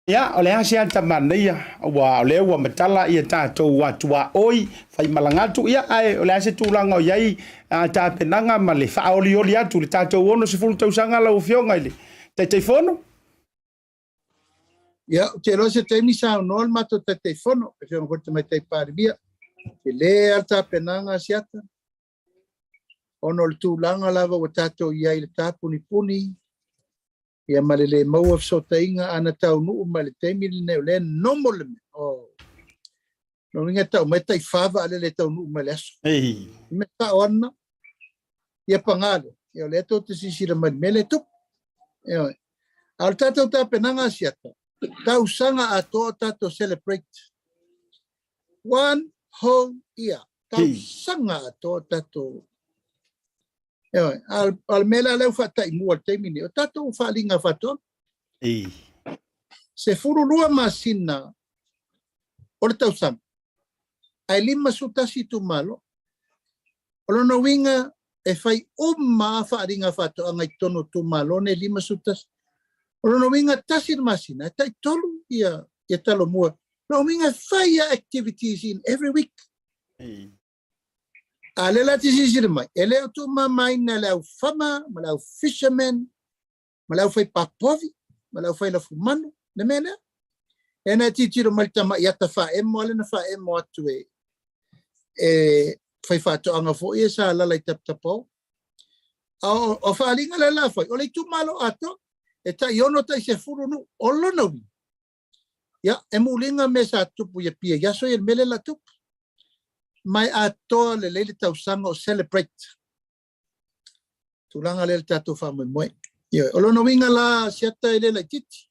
Ia o le Asiata mania wa le wa matala ia tatou watua oi fai malangatu ia ai o le ase tulanga o iai ta penanga ma le faolioli atu le tatou ono se fulu tausanga la ufionga ile te fono ia te lo se te misa no al mato te fono e fe ngorte mai te paribia te le alta penanga Asiata ono le tulanga lava o tatou iai le tapuni puni ia malele mau of so tainga ana tau nu male temi le ne nomo le o no ninga tau mai tai fava ale le tau nu male aso me ta ona ia pangalo ia le to te sisi le mele tu ia al tato ta penanga Asiata tau sanga ato tato celebrate one whole year tau sanga ato tato al mela le fata I mua temini o tato fa linga fato se furu lua masina o le tausam ai lima sutasi tu malo o no winga e fai umma fa linga fato angai tono tu malo ne lima sutas o no winga tasi masina tai tolu ia talo mua no winga fire activities in every week ale la ti sisi mai ele tu mai na la fama ma la fisherman ma la fai papovi ma la fai la fumano ne mena ena ti tiro malta ma ya ta fa e mo le na fa e mo atu e fai whātoanga fo e sa lalai taptapau. O whaalinga le la fai, o le tu malo ato, e ta iono ta i se furu nu, o lona wi. Ia, e mulinga me sa tupu ia pia, ia so i mele la tupu. Mai ato le leile tausanga o celebrate. Tulanga le tato whamui moe. Ia, o lona winga la siata i le la titi.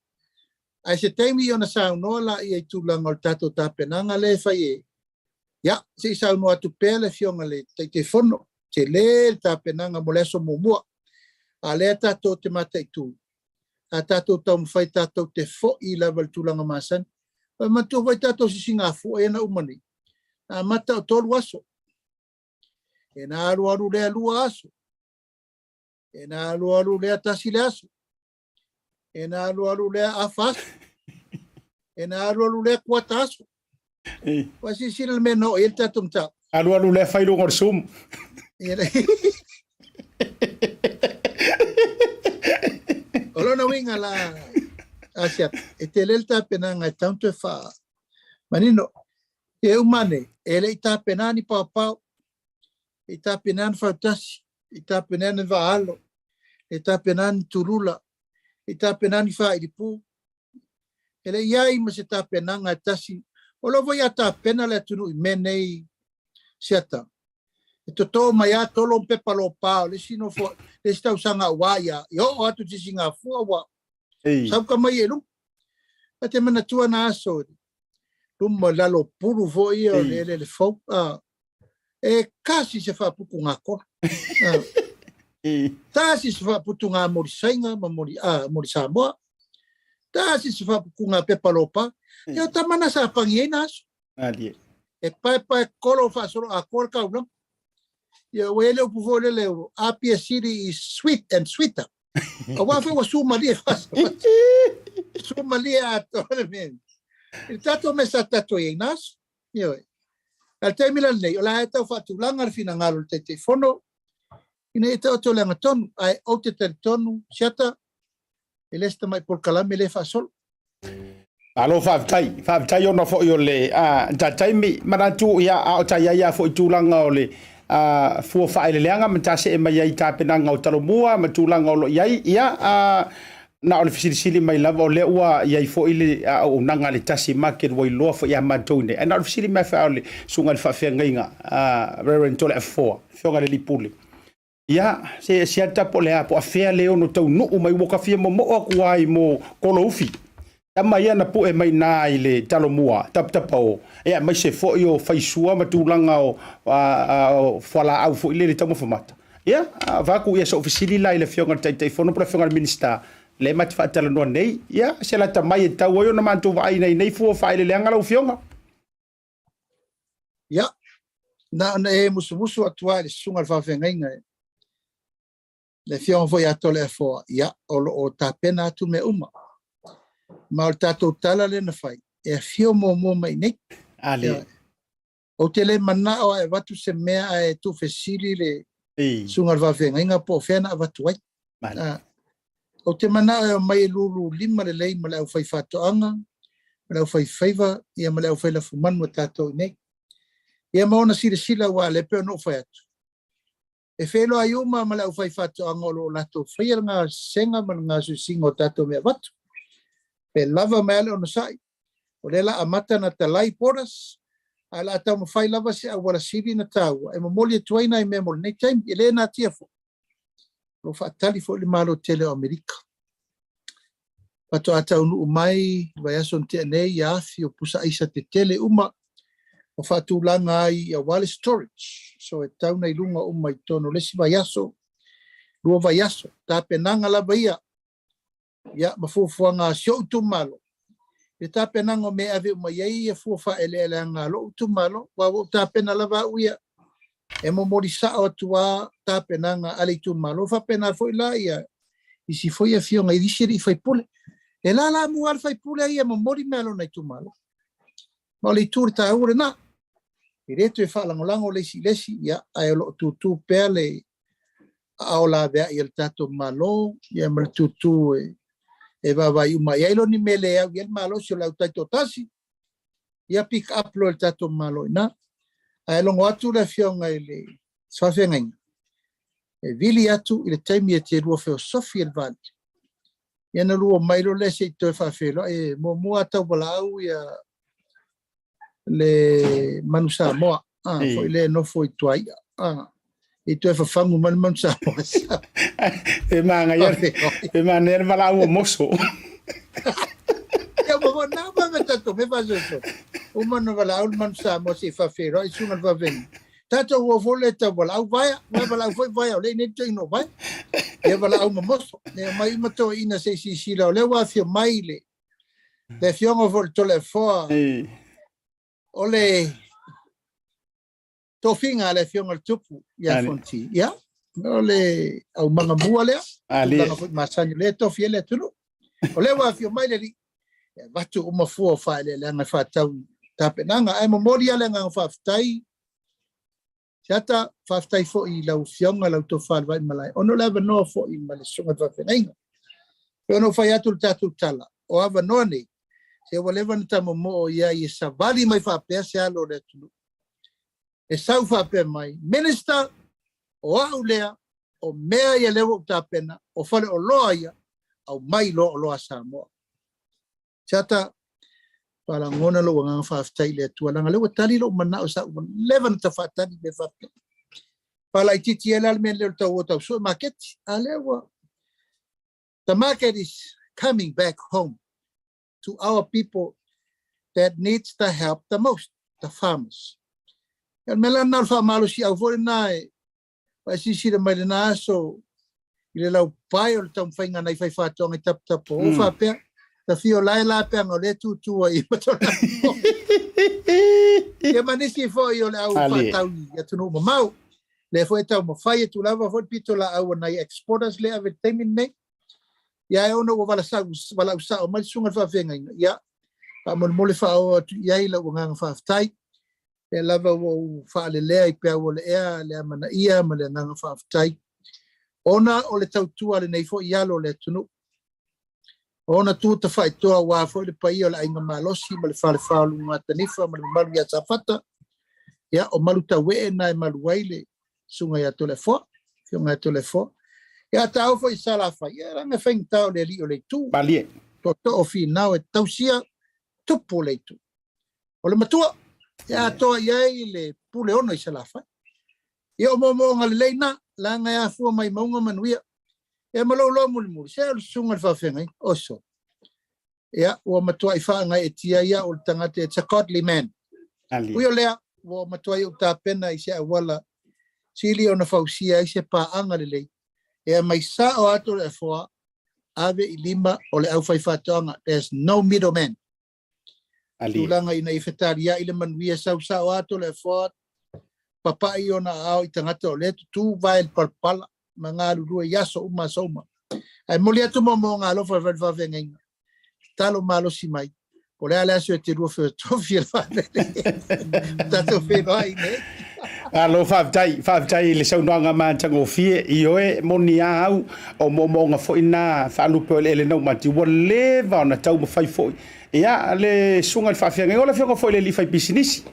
Ai se teimi i ona sa unoa la i ai tulanga o tato tapenanga le fai e. Ia, se sa unoa tu pele fionga le te fono. Te le tapenanga mo leso mumua. A le tato te mata i tu. A tato tau mwhai tato te fo i level tulanga masan. A matu vai tato si singa fu e na umani. A mata o tolu aso. E na aru lea lua aso. E na aru lea tasi le aso. E na aru lea afa aso. E na aru lea kuata aso. Wasi sila meno e tato mta. Alu le fai ngor sum. Olona winga la Asiat. E te lelta penanga e tanto e wha. Manino, e umane, e le ita penani pau. Ita penani fautasi. Ita penani vaalo. Ita penani turula. Ita penani wha iripu. E le iai ma se ta penanga e tasi. Olo voi ata pena le tunu i menei siata. E to tō mai a tolo pepa lo pao. Le sino fo, le stau sanga waia. Yo o atu tisi ngā fua wa. Sauka mai e lu. A te mana tua na aso. Luma lalo puru fo i o le fau. E kasi se wha puku ngā kora. Tasi se wha putu ngā mori sainga, mori Samoa. Tasi se wha puku ngā pepa lo pao. E o tamana sa pangi e na aso. E pai kolo wha soro a kora kaunang. Ia wele o puvo le leo. Apia City is sweet and sweeter. A wafe wa Somalia fasa. Somalia ato. Il tato me sa tato e nas. Ia we. Al te mila nei. O la e tau whatu langar fina ngalo te fono. Ina e tau langa tonu. Ai o te tonu. Siata. E lesta mai por kalame le fasol. Alo whaavitai ona fo i o le. Taimi maratu ia a o tai ia fo i tūlanga o le. Fua whaile leanga matase e mai ai tāpenanga o Taromua, matūlanga o lo iai, ia na o le fisirisili mai lava o le ua iai fo ile o nanga le Tasi Market wai loa fo ia matoune. E na o le fisiri mai wha o le sunga le whawhia ngainga, Reverend Tole F4, whionga le lipule. Ia, se siata po le apo a whea leo no tau nuu mai woka fia mo moa kuai mo kolo ufi. Tama ia na pu e mai nā i le Taromua, taptapao. Ea mai se fo i o whaisua matūlanga o whala au fo i le tamo whamata. Ia, vaku ia sa ofisili la i le whionga tai whono pura whionga minister. Le mati whaatala noa nei. Ia, se la tamai e tau oio na mantu vai nei fua whaile le angala u whionga. Ia, na e musu atua le sunga le whawhengainga e. Le whionga fo i atole e fo. Ia, o tāpena atu me uma. Ma o tatou tala le na whai. E whio mō mai nei. Ale. O te le mana o e watu se mea e tu fesiri le sungar wawhenga inga po whena a watu wai. O te mana o mai lulu lima le lei ma le au whai whatoanga, ma le au whai whaiva, ia ma le au whai la fumanu a tatou nei. Ia maona sila wa le peo no whai atu. E whelo ai uma ma le au whai whatoanga o lo lato whaia ngā senga ma ngā susinga o tatou mea watu. Pe lava mele o na sai. O lela amata na talai poras. Ala atau mawhai lava se a wala siri na tau. E mamoli e tuaina i memori. Nei taim, e le na tia fo. Lo whaatali fo li malo tele o Amerika. Pato atau nu umai, vai aso ntea nei, i athi o pusa aisa te tele uma. O whaatu langa ai a wale storage. So e tau nei lunga umai tono. Lesi vai aso. Lua vai aso. Ta penanga lava ia. Ia mafuafuanga sio utumalo. E tāpenanga me ave umaiei e fuafa ele ngā lo utumalo. Wawo tāpena lava uia. E momori sao atua tāpenanga ale utumalo. Whapena foi la ia. Isi foi a fionga i disiri i fai pule. E la muar fai pule ia momori melo na utumalo. Ma le tūri tā ure na. I reto e whaalangolango lesi ia. Ai lo tutu pea le aola vea i el tato malo. Ia mara tutu e vai uma ia lo ni mele au ia malo se lau taito tasi ia pick up lo el tato malo na Ai longo atu le fionga i le sfafenga. E vili atu i le taimi e te rua feo sofi el vali. Iana rua mailo le se i toi whawhelo e mua tau walau ia le manu Samoa. Fo i le no fo i tuai. I toi whawhangu manu Samoa. E manga ia, e manga ia walau o moso. Ia mama nā mama tato me whasoso. Umana walau manu Samoa se whawhelo i sunga whawhengi. Tato ua vole ta walau vaia, walau foi vaia, le ne tino vai. E walau mamoso, ne mai mato ina se si la le wa fio mai le fionga vol tole fo. Ole tofinga le fionga tupu ya fonti, ya. Ole au manga bua le. Ali. Masanyo le tofi le tulu. Ole wa fio mai le watu uma fu fa le nga fa tau tapenanga ai memoria le nga fa tai. Siata whaftai fo i lau fionga lau to whalwai malai. Ono lewa noa fo i male sunga whawheneinga. Ono whai atu tatu tala. O awa noa nei. Se wa lewa na tamo mo o ia i sa wali mai whapea se alo le tulu. E sau whapea mai. Minister o au lea o mea ia lewa ta pena o whale o loa ia au mai lo o loa Samoa. Siata pala ngona lo wanga whaftai le tua langa lewa tali lo mana o sa lewa na ta whatani le whapea. Pala I titi e lalme leo tau o tau so market. A lewa. The market is coming back home to our people that needs the help the most, the farmers. El melana alfa malo si au vore nae. Pa si le mai le na so ile lau pai o le tau whainga nei whai whatonga I tap tapo. O whapea. Ta fio lai la pe ngo le tutua I matona. Ke manisi fo I o le au whatau I atunu mau. Le fo tau mo fai tu lava fo pito la au na exporters le ave temin nei. Ya ono o wala sa o mai sunga fa venga ya. Pa mo le fa o ya ila o nga fa tai. Le lava o fa le I pe o le ea le mana ia ma le nga fa tai. Ona o le tau tua le nei fo ia lo le tunu. Ona tu te fai toa wa fo le pai o la inga malosi ma le fale falu ngata nifa ma le malu ya safata ya o malu ta we na malu waile sunga ya tole fo fionga tole fo ya ta o fo isala fa ya ranga feng ta le li o le tu Balie. to o fi na e tausia tupu le tu o le matua ya to ya le pule ono isala fa ya o mo ngal leina la nga ya fu mai maunga manuia e malo lo mulmul se sunga fa fenga oso ya o matua I fa nga e tia ya o tangate it's a godly man Ali. o le o matua I ta pena I se wala sili ona fausia I se pa anga le e mai sa o ato le fo ave I lima o le au fai fatonga there's no middleman Ali. tulanga ina I fetaria ile manuia sa o ato le fo papa I ona au I tangate o le tu vai palpala mga lulu yaso uma soma ai molia tu mo nga lo fa venga talo malo si mai o le ala so te ru fe to fi fa tato fe vai ne Alo whaftai le saunanga mātanga o fie I oe moni au o nga fo ina whaalupe o le nau mati wa lewa na tau ma whai fo ia le sunga le whawhianga o le whionga fo le li whai bisinisi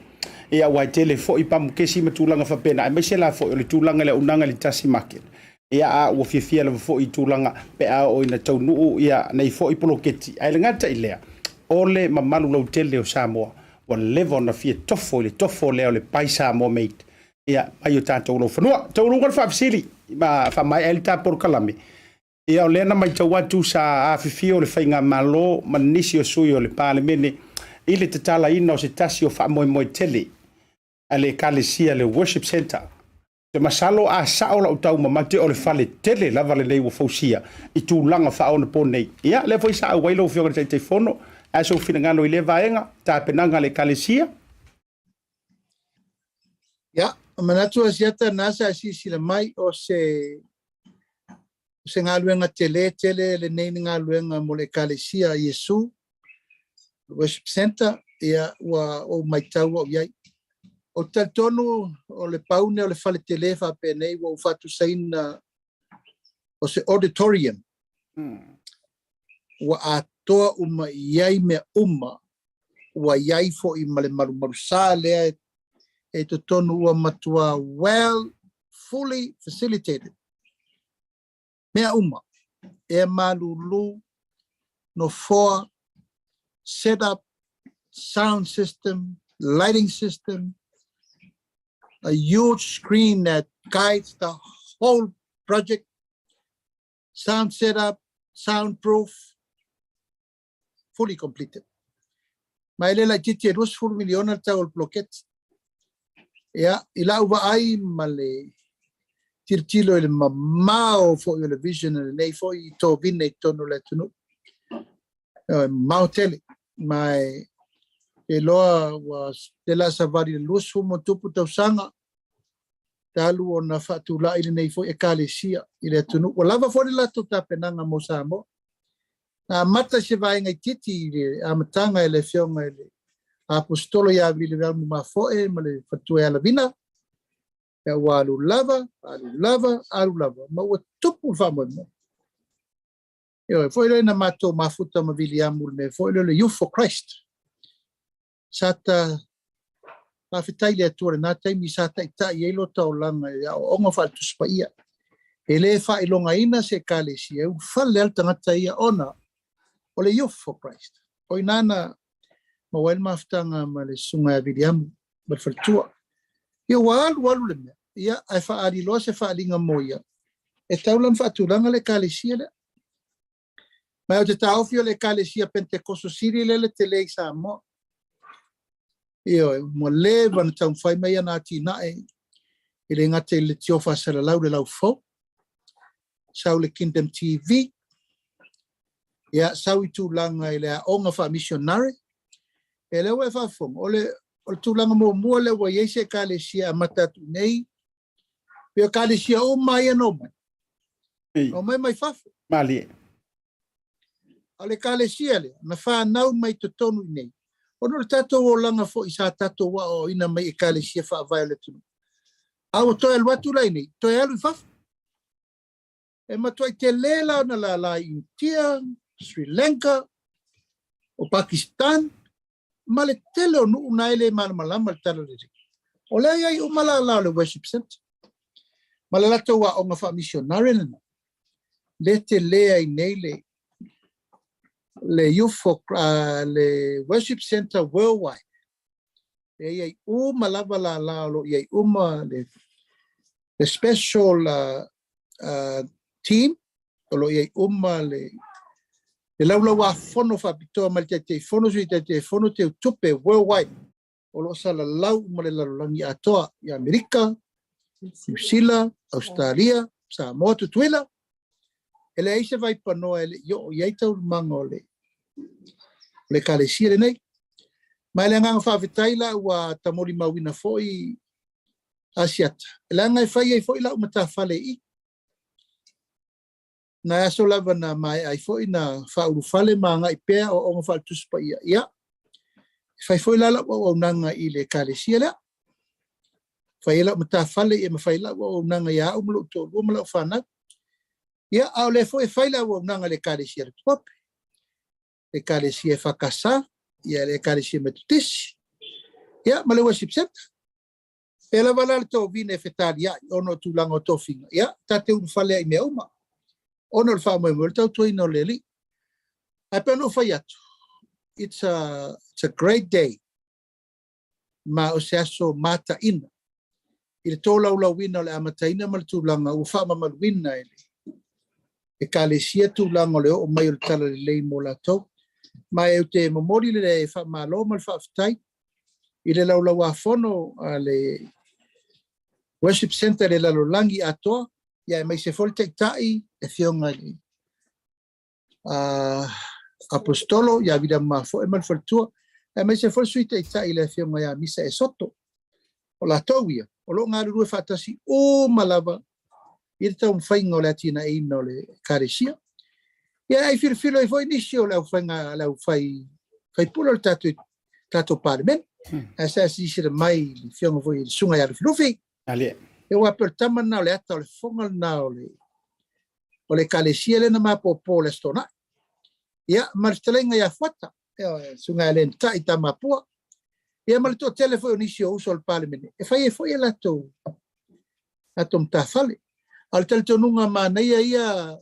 ia wai tele fo I pamukesi ma tūlanga whapena ai meise la fo le tūlanga le unanga le Tasi Market ia a ua fia le fo I tūlanga pe a o ina tau nuu ia nei fo I poloketi ai le ngata I lea o le mamalu lau tele o Samoa wa lewa na fia tofo le leo le pai Samoa mate ia ai o tātou lo whanua tau runga le whafisili ma whamai el tā por kalame ia o lena mai tau atu sa a fifio le whainga malo manisi o sui o le pālemene I le tatala ina o se tasi o whamoe tele a le kalesia le worship center te masalo a sao la utau mamate o le fale tele lava le nei wa fausia I tūlanga whaona po nei ia le fo isa a wailo fionga te telefono a so finangano I le vaenga ta penanga le kalesia ya manatu asiata nasa si le mai o se ngaluenga tele le nei ngaluenga mo le kalesia Yesu worship center ia wa o mai tau o iai o tal tonu o le paune o le fale tele fa penei wa fatu saina o se auditorium wa atoa uma iai me uma wa iai fo I male maru sa le e to tonu ua matua well fully facilitated mea uma e malulu no foa set up sound system, lighting system, a huge screen that guides the whole project, sound setup, soundproof, fully completed. Mailela titi 2 miliona tau bloket. Ya, ila uba ai male tirtilo ile mamao for your vision nei fo I to vine tono le tunu. Maotele mai eloa was de la savari lus mo tupu tau sanga talu ona fatula ile nei fo ekalesia ile tunu lava fo la tuta penanga mo Samoa na mata se vai ngai titi ile amatanga ile fionga ile apostolo ya vile vamo mafo e male fatua ya labina ya walu lava ma o tupu famo mo yo fo ile na mato mafuta ma William me fo ile youth for Christ sata afitai le tua na taimi sata ita yelo taulanga ya onga fa tuspaia ele fa ilonga ina se kalesia u falle altanga ia ona ole youth for Christ o inana ma wel maftanga ma le sunga William ma fatua yo walu le ya ai fa ali lo se fa linga moia e taulan fa tulanga le kalesia le ma o te taofio le kalesia pentecosto siri le tele Samoa yo mo leva na tau fai mai ana tina ile ngate le tiofa sala lau le lau fo sau le Kingdom TV ya sau I tulanga ile onga fa missionary ele we fa fo ole tulanga mo le wa yese kalesia matatu nei pe kalesia o mai no mai fa mali ale kalesia le na fa nau mai to tonu nei ono tato o langa fo isa tato wa o ina mai ekalesia fa violet au to el watu lai nei to el fa e ma to te lela na la India Sri Lanka o Pakistan male tele no una ele malala mal tala le o le ai o malala le worship center malala to wa o nga fa missionary le te le ai nei le youth for le worship center worldwide e uma lava la lo e uma le special team lo e uma le laula wa fono fa bito mal te fono su te fono te tupe worldwide o lo sala lau male la langi atoa ya Amerika New Zealand Australia Samoa tuela ele ai se vai pano ele yo ia tau mangole le kalesia le nei mai le ngang fa vitaila wa tamoli mawina foi Asiata la ngai fai ai foi la mata fale I na so lava na mai ai foi na fa ulu fale ma ngai pe o fa tuspa ia fai foi la o nanga I le kalesia la fai la mata fale e fai la o nanga ya o mlo to o mlo fana ia au le foi fai la o nanga le kalesia top le kalesia fakasa ia le kalesia metutis ia ma le worship center ela valal to vine fetalia ono tulanga tofinga ia tate un fale I me uma ono fa mo volta to ino leli apeno faiato it's a great day ma o seaso mata ina ile tola ula wina le amata ina mal tulanga u fa ma mal wina ile e kalesia tulanga le o mai tala le mo la to mai o te momori le fa malo mal fa ftai ile laula wa fono ale worship center le lo langi atoa ya mai se folte tai e fionga apostolo ya vida ma fo e mal fortua e mai se fol suite tai le fionga ya misa e sotto o la towia o lo ngaru ru fatasi o malava irta un faingo latina e no le caresia ya ai filo e foi inisio la fanga la fai pulo tato parmen asa si se mai fionga foi sunga ya filofi ale e wa per tamana le ata le fonga na o le caresia le na ma popo le stona ya martelenga ya fata sunga le ta itama pua Ia ma le to tele foi nisi o uso al parliament. E fai e foi la to. Atom ta fale. Al tel to nunga ma nei ia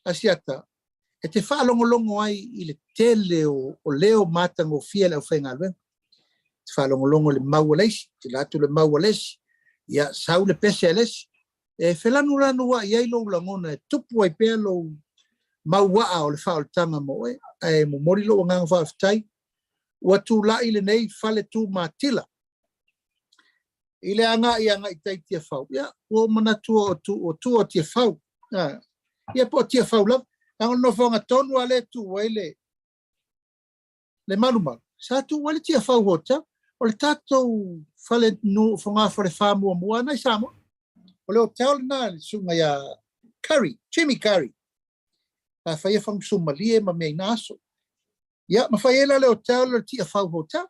asiata. E te fa longo ai I le tele o leo matang o fia le fenga le. Te fa longo le mawalesi, te latu le mawalesi. Ia sau le pesiales. E felanu lanu wa ia lo langona tupu ai pelo maua o le fa o tanga mo e mo mori lo ngang fa ftai. Watu la ile nei fale tu matila. Ile anga I tai tia fau. Ya, o manatu o tu o tia fau. Ia po tia fau la. Ang no fonga tonu ale tu wele. Le maluma. Sa tu wale tia fau hota. O le tato fale no fonga fale famu o mua na Samoa. O le hotel na sunga ya curry, Jimmy curry. Pa fai fang sumalie ma me naso. Ya, ma fai ela le hotel le tia fau hotel.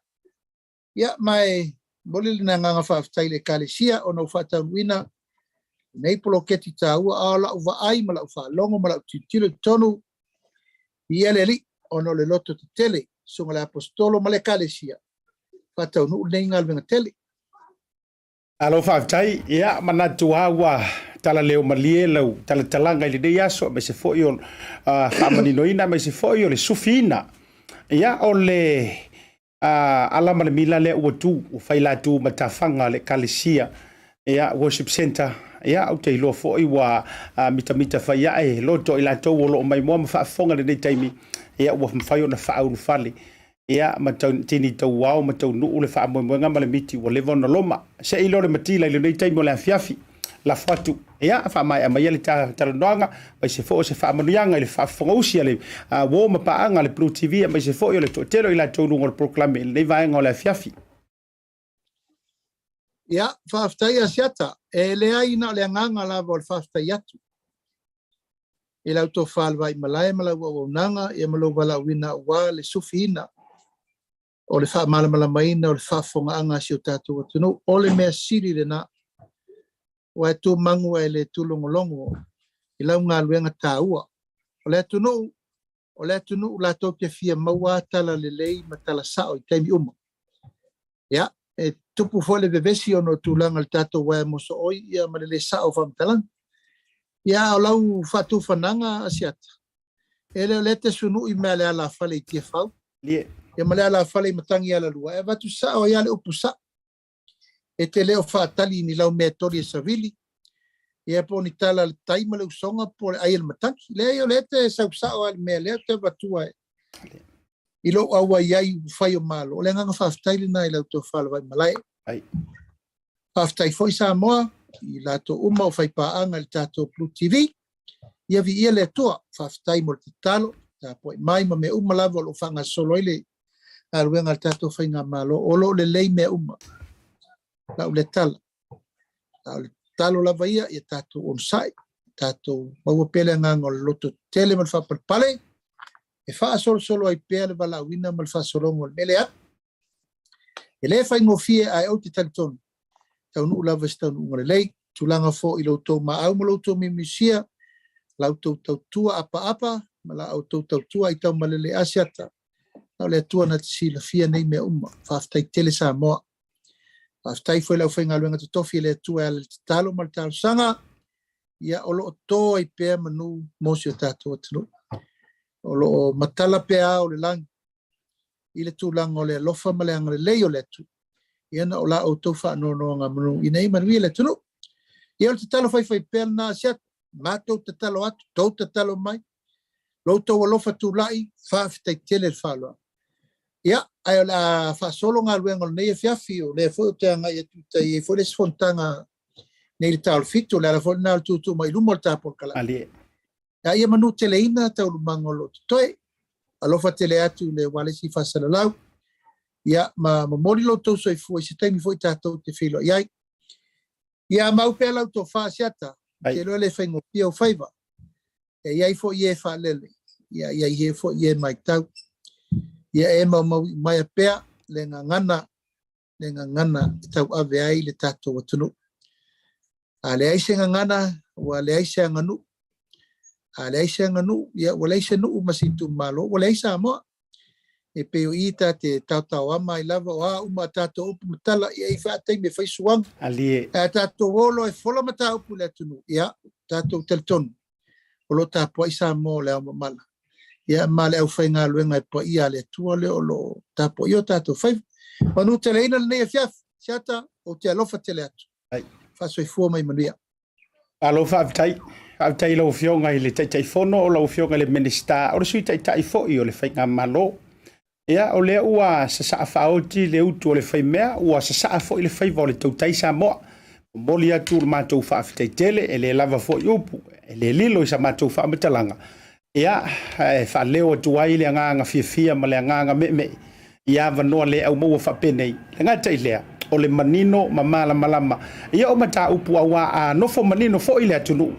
Ya, mai bole le nanga fa ftai le kalesia o no fata wina. Nei polo keti taua ala uva ai mala ufa longo mala titilo tonu. Ia le li ono le loto te tele sunga le apostolo ma le kalesia. Fata unu nei ngalwenga tele. Alo faftai ia manatu awa tala leo malie lau tala talanga I le dei aso me se foi o whamaninoina me se foi o le sufina ia o le alama le mila le ua tu o whaila tu matawhanga le kalesia ia worship center ia au te ilo foi wa mita whaia e loto I latou o lo mai mua mawhaafonga le nei taimi ia ua mwhai o na whaau fale ia matau tini tau wao matau nuu le wha moemoenga ma le miti wa lewa na loma se ilo le matila I le nei taimo le afiafi la fatu ia wha mai a mai ele talanoanga mai se fo se wha manuianga I le wha whangausia le wo mapaanga le BluTV mai se fo I le tōtelo I la tōnunga le proklame le nei vaenga o le afiafi Ia, whaaftai asiata e lea ina le anganga lava o le whaaftai atu e lau tō whaalwa I malae malau o nanga e malau wala wina wa le sufi ina o le wha malamalamaina o le whaafonga anga si o tātou atunu o le mea siri le na o e tō mangu e le tūlongolongo I lau ngā luenga tāua o le atunu la tō kia fia maua tala le lei ma tala sao I taimi uma ia e tupu fo le vevesi o no tūlanga le tātou wae moso oi ia ma le sao whamtalang ia o lau whatu whananga asiata e le te sunu I mea le ala whale I tia whau e male ala fale matangi ala lua e watu sa o ia le upu sa e te leo whaatali ni lau mea tori e savili e po ni tala le taima le usonga po le aile matangi leo le te sau sa o ale mea leo te watua e ilo awa iai whai o malo o le nganga whaaftaili na I lau tō whalawai malai whaaftai foi Samoa I lato uma o whai paanga le tātou BluTV ia vi ia le toa whaaftai mo te talo ta po mai ma me uma lava o whanga solo ile aluenga tato whainga malo o lo le lei mea uma lau le tala lau le talo lava ia I tato onsai tato maua pele nganga le loto tele mal whapalpale e wha solo ai pele wala wina mal wha solongo le mele at e le whaingo fie ai au te talitonu tau nuu lava stau nuu ngare lei tulanga fo I loto ma au ma loto mimisia lau tau tua apa ma la au tau tua I tau malele asiata Nau le atua na te sila fia nei mea uma. Whaaftai tele Samoa. Whaaftai foi lau whainga luenga te tofi le atua ala te talo ma le talo sanga. Ia o loo toa I pēr manu mosi o tātou atunu. O loo matala pēr o le langi. I le tūlanga o le alofa ma le anga le lei o le atu. Ia na o la o tau wha no ngā manu. I nei manui le atunu. Ia o te talo whai pēr na asiat. Mātou te talo atu. Tau te talo mai. Lo tau alofa tūlai. Whaaftai tele le whaloa. Ia, ai o la whaasolo ngā luenga o nei e whiawhi o le fo te anga I tuta I fo le sfontanga nei le tālo fitu, le ala fo nā tutu mai lumo le tāpol kala. Ia manu tele ina tau lumanga o lo toi, alofa tele atu le walesi whasalalau. Ia, ma mori lo tau soi fo, se taimi fo I tātou te whilo. Ia, mau pēr lau tō whaasiata, ke loa le whaingo pia o whaiva. Ia fo I e whaalele, ia I e fo I e mai tau. Ia e mau mai a pēr le ngangana tau ave ai le tātou atunu. A le aise ngangana, wa le aise nganu. A le aise nganu, ia wa le aise nuu masitu malo, wa le aise amoa. e peo ita te tautau ama I lava o a uma tātou upu matala ia I whaatai me whaisuang. Ali Tātou wolo e whola mata upu le tunu. Ia, tātou teltonu. O lo tāpua I Samoa le au mamala. Ia ma le au whainga luenga e pa ia le tua le o lo tāpua I o tātou whai. Manu te leina le nei a fiaf. Siata o te alofa te le atu. ai Whasoi fua mai manuia. alo fa'avitai lau fionga I le taitaifono o lau fionga le minista o le sui taitai fo'i o le whainga malo. Ia o lea ua sasa'a whaoti le utu o le whaimea ua sasa'a fo'i le whaiva o le Tautai Samoa. Moli atu le mātou whaafitai tele e le lava fo'i upu e le lilo I sa mātou whaamatalanga. Ia whaaleo atu ai le anganga fia ma le anganga me. Ia vanoa le au maua whapenei. Le ngata I lea o le manino ma malama. Ia o mata upu awa a nofo manino fo'i le atunu.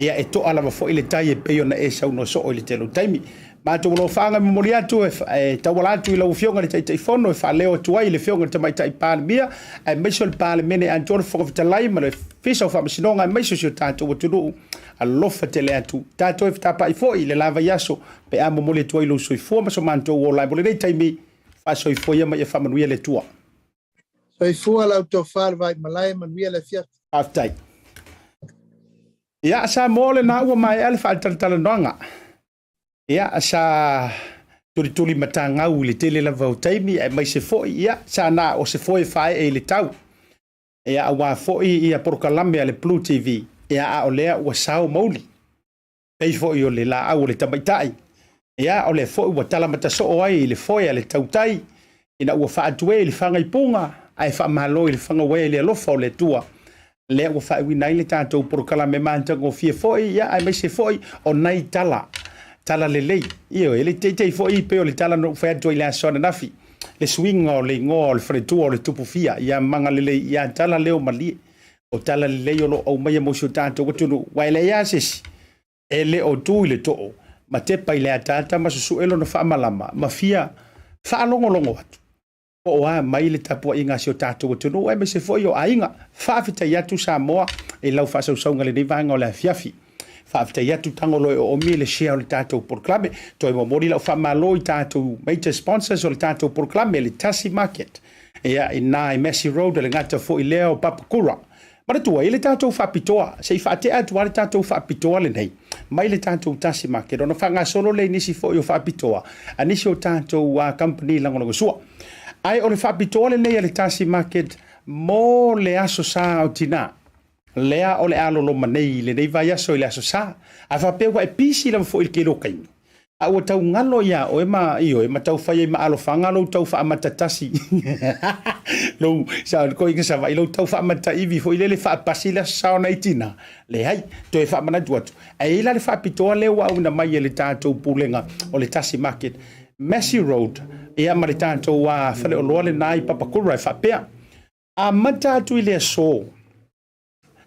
Ia e to'a lava fo'i le tai e peo na e sau no so o le telo taimi. Mātou lo whaanga memori atu e tawala atu I lau fionga le taitaifono e whaleo atu ai le fionga le tamaitai pālemia e meiso le pālemene a antore whakawitalai ma le fisa o whamasinonga e meiso si o tātou atunu a lofa te le atu. Tātou e whtapa I fo'i le lava yaso pe a momole atu ai lau soifua ma so mātou o lai mole nei taimi wha soifua ma ia whamanuia le tua. Soifua lau tō whāle vai malai manuia le fiat. Aftai. Ia sa mole na ua mai ale whaataltala noanga. Ia sa tuli matangau le tele lava o taimi e mai se fo'i ia sa na o se fo'i whae e le tau. Ia awa fo'i ia porokalame a le BluTV. Ia a o lea ua sao mauli. Pei fo'i o le la au le tamaitai. Ia o le fo'i ua talamata so o ai le fo'i a le Tautai. Ina ua whaatue le whanga I punga. Ai whaamalo le whanga wea le alofa o le tua. Lea ua whaewina I le tātou porokalame mātanga o fia fo'i. Ia ai mai se fo'i o nei tala. Tala le lei. Io, ele te fo'i peo le tala no whea toi le asona nafi. Le swinga o le ngō o le wharetua o le tupu fia. Ia manga le lei. Ia tala leo mali. O tala le lei o lo au mai mo si o tātou watunu. Wai le ia sesi. E le o tui le to'o. Ma te pai le atata ma susu elo na whaamalama. Ma fia whaalongo atu. O a mai le tapua inga si o tātou watunu. Wai me se fo'i o ainga. Whaafita iatu Samoa. E lau whasausaunga le neivanga o le fiafi. Whaafita iatu tangolo e o mi le share o le tātou porklame. Toi mamori lau whaamalo I tātou major sponsors o le tātou porklame le Tasi Market. Ia I nai Massey Road le ngata fo'i lea o Papakura. Maratua, le tātou whaapitoa. Se I whaate atu le tātou whaapitoa le nei. Mai le tātou Tasi Market. Ona whanga solo le nisi fo'i o whaapitoa. A nisi o tātou company langolango sua. Ai o le whaapitoa le nei le Tasi Market mo le aso sa o tina. Lea o le alolo manei le nei vai aso I le aso sa. A whapeu e pisi la fo I ke lo kainu. A ua tau ngalo ia o ema io e matau whai ma alo whangalo tau wha amata tasi. Lo sa ko inga sa vai lo tau wha amata iwi fo I le wha pasi la sa ona itina. Le hai to e wha mana duatu. E ila le wha pitoa le wa una mai le tātou pulenga o le Tasi Market. Massey Road e ama le tātou wa whale o loa le nai Papakura e wha pea. A mata atu I le so.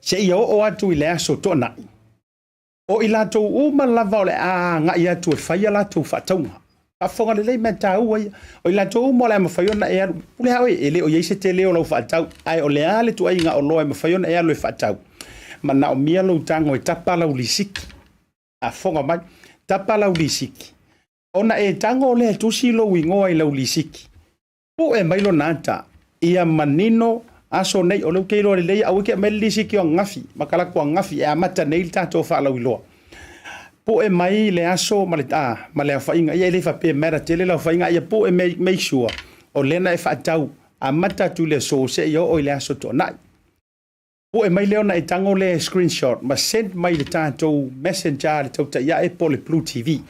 Se ia o atu I le aso tona. O I latou uma lava o le a ngai atu e whaia latou whataunga. A whonga le lei mea ua ia. O I latou uma o le a mawhaiona e aru. Ule hao e le o yeise te leo lau whatau. Ai o le a le tu ainga o loa e mawhaiona e alu e whatau. Ma na o mia lau tango e tapa lau lisiki. A whonga mai. Tapa lau lisiki. Ona e tango o le tusi lo wingoa I lau lisiki. Po e mailo nata. Ia manino aso nei o leu keilo le lei au ke meli siki o ngafi makala ko ngafi e amata nei tato fa la wiloa po e mai le aso maleta ma le fa inga ia le fa pe mera tele la fa inga ia po e make sure o lena e fa tau amata tu le so se yo o le aso to nai po e mai le ona e tango le screenshot ma send mai le tato messenger le tauta ia e po le BluTV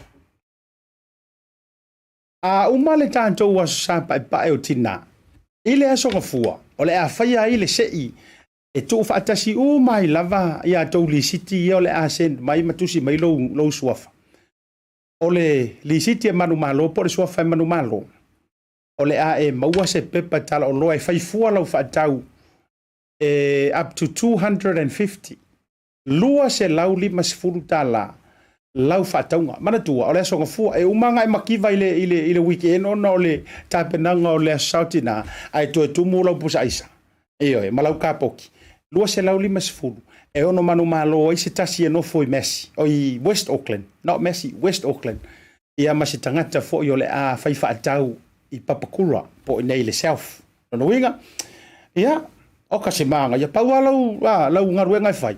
a uma le tato wa sa pa e o tina ile aso ngafua o le a whaia I le sei e tō whaatasi o mai lava I a tau li siti o le a send mai matusi mai lou suafa. O le li siti e manu malo po le suafa e manu malo. O le a e maua se pepa tala o loa e whaifua lau whaatau e up to 250. Lua se lau lima sifuru tala lau whaataunga. Manatua o le asonga fua e umanga e makiva I le weekend ona o le tapenanga o le asautina ai to e tumu lau pusa aisa. Eo e malau kapoki. Lua se lau lima sifuru. E ono manu malo o ise tasi e nofo I Messi. O I West Auckland. Not Messi, West Auckland. ia masi tangata fo i ole a faifa atau i papakura po i nei le self. No winga, ia, o ka se manga, ia paua lau ngaruenga fai.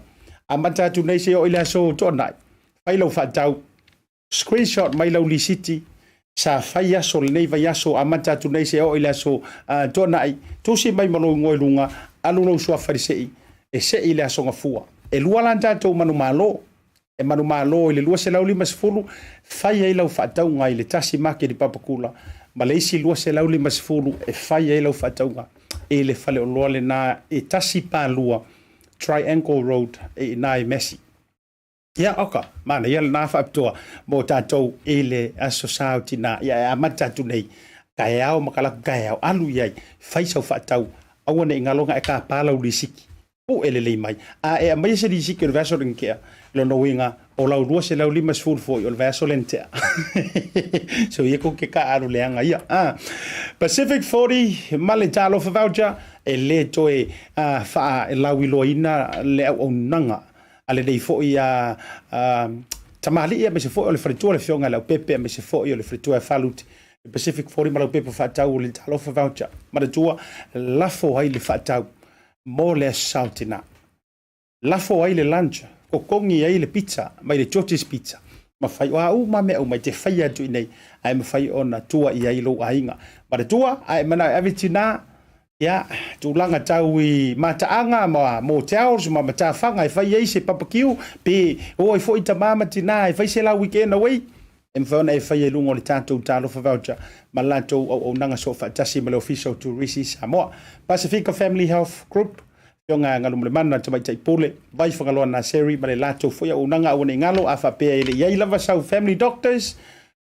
A matatu nei se o i le aso tonai. Fai lau fa atau, screenshot mai lau li city, sa fai aso le nei vai aso, a matatu nei se o i le aso tonai, tusi mai malo ngoi lunga, alu lau sua farisei, e se i le aso ngafua. E lua lan tatou manu malo, e manu malo i le lua se lau lima sefulu, fai ai lau whaatau ngai le Tasi Market i Papakula, ma le isi lua se lau lima sefulu, e fai ai lau whaatau ngai, e le fale o loa le na e Tasi Pālua, Triangle Road, e nai Messi. Ia oka, mana ia le nā whaaptoa, mo tātou e le aso sauti na, ia a matatu nei, kai au makalaku kai au, alu iai, fai sau whaatau, awane i ngalonga e ka pālau li siki. O ele le mai a e mai se di siki verso len ke lo no winga o lau lua se lau lima sful fo o verso len te so ye ko ke ka aru le anga ia Pacific 40 male talo fa voucher e le to e fa e lau iloina le o nanga ale dei fo ia tamali ia me se fo o le fritua le fionga lau pepe me se fo o le fritua falut Pacific 40 malo pepe fa tau le talo fa voucher ma le tua la fo hai le fa tau mole sautina. Lafo ai le lunch, ko kongi ai le pizza, mai le chotis pizza. Ma fai wa u ma me o mai te fai atu nei, ai ma fai ona tua i ai lo ainga. Ma le tua ai mana avitina ya tu langa tau i mataanga ma motels ma matafanga ai fai ai se papakiu pe o ai foi tamama tina ai fai se la weekend away. Em fona e fai lungo le tatou talo fa voucher ma lato o nanga so fa tasi ma le official to Samoa Pacific Family Health Group yonga ngalu le mana tamai tai pole vai fangalo na seri ma le lato fo ya o nanga o ne ngalo afa pe ele yai lava sau family doctors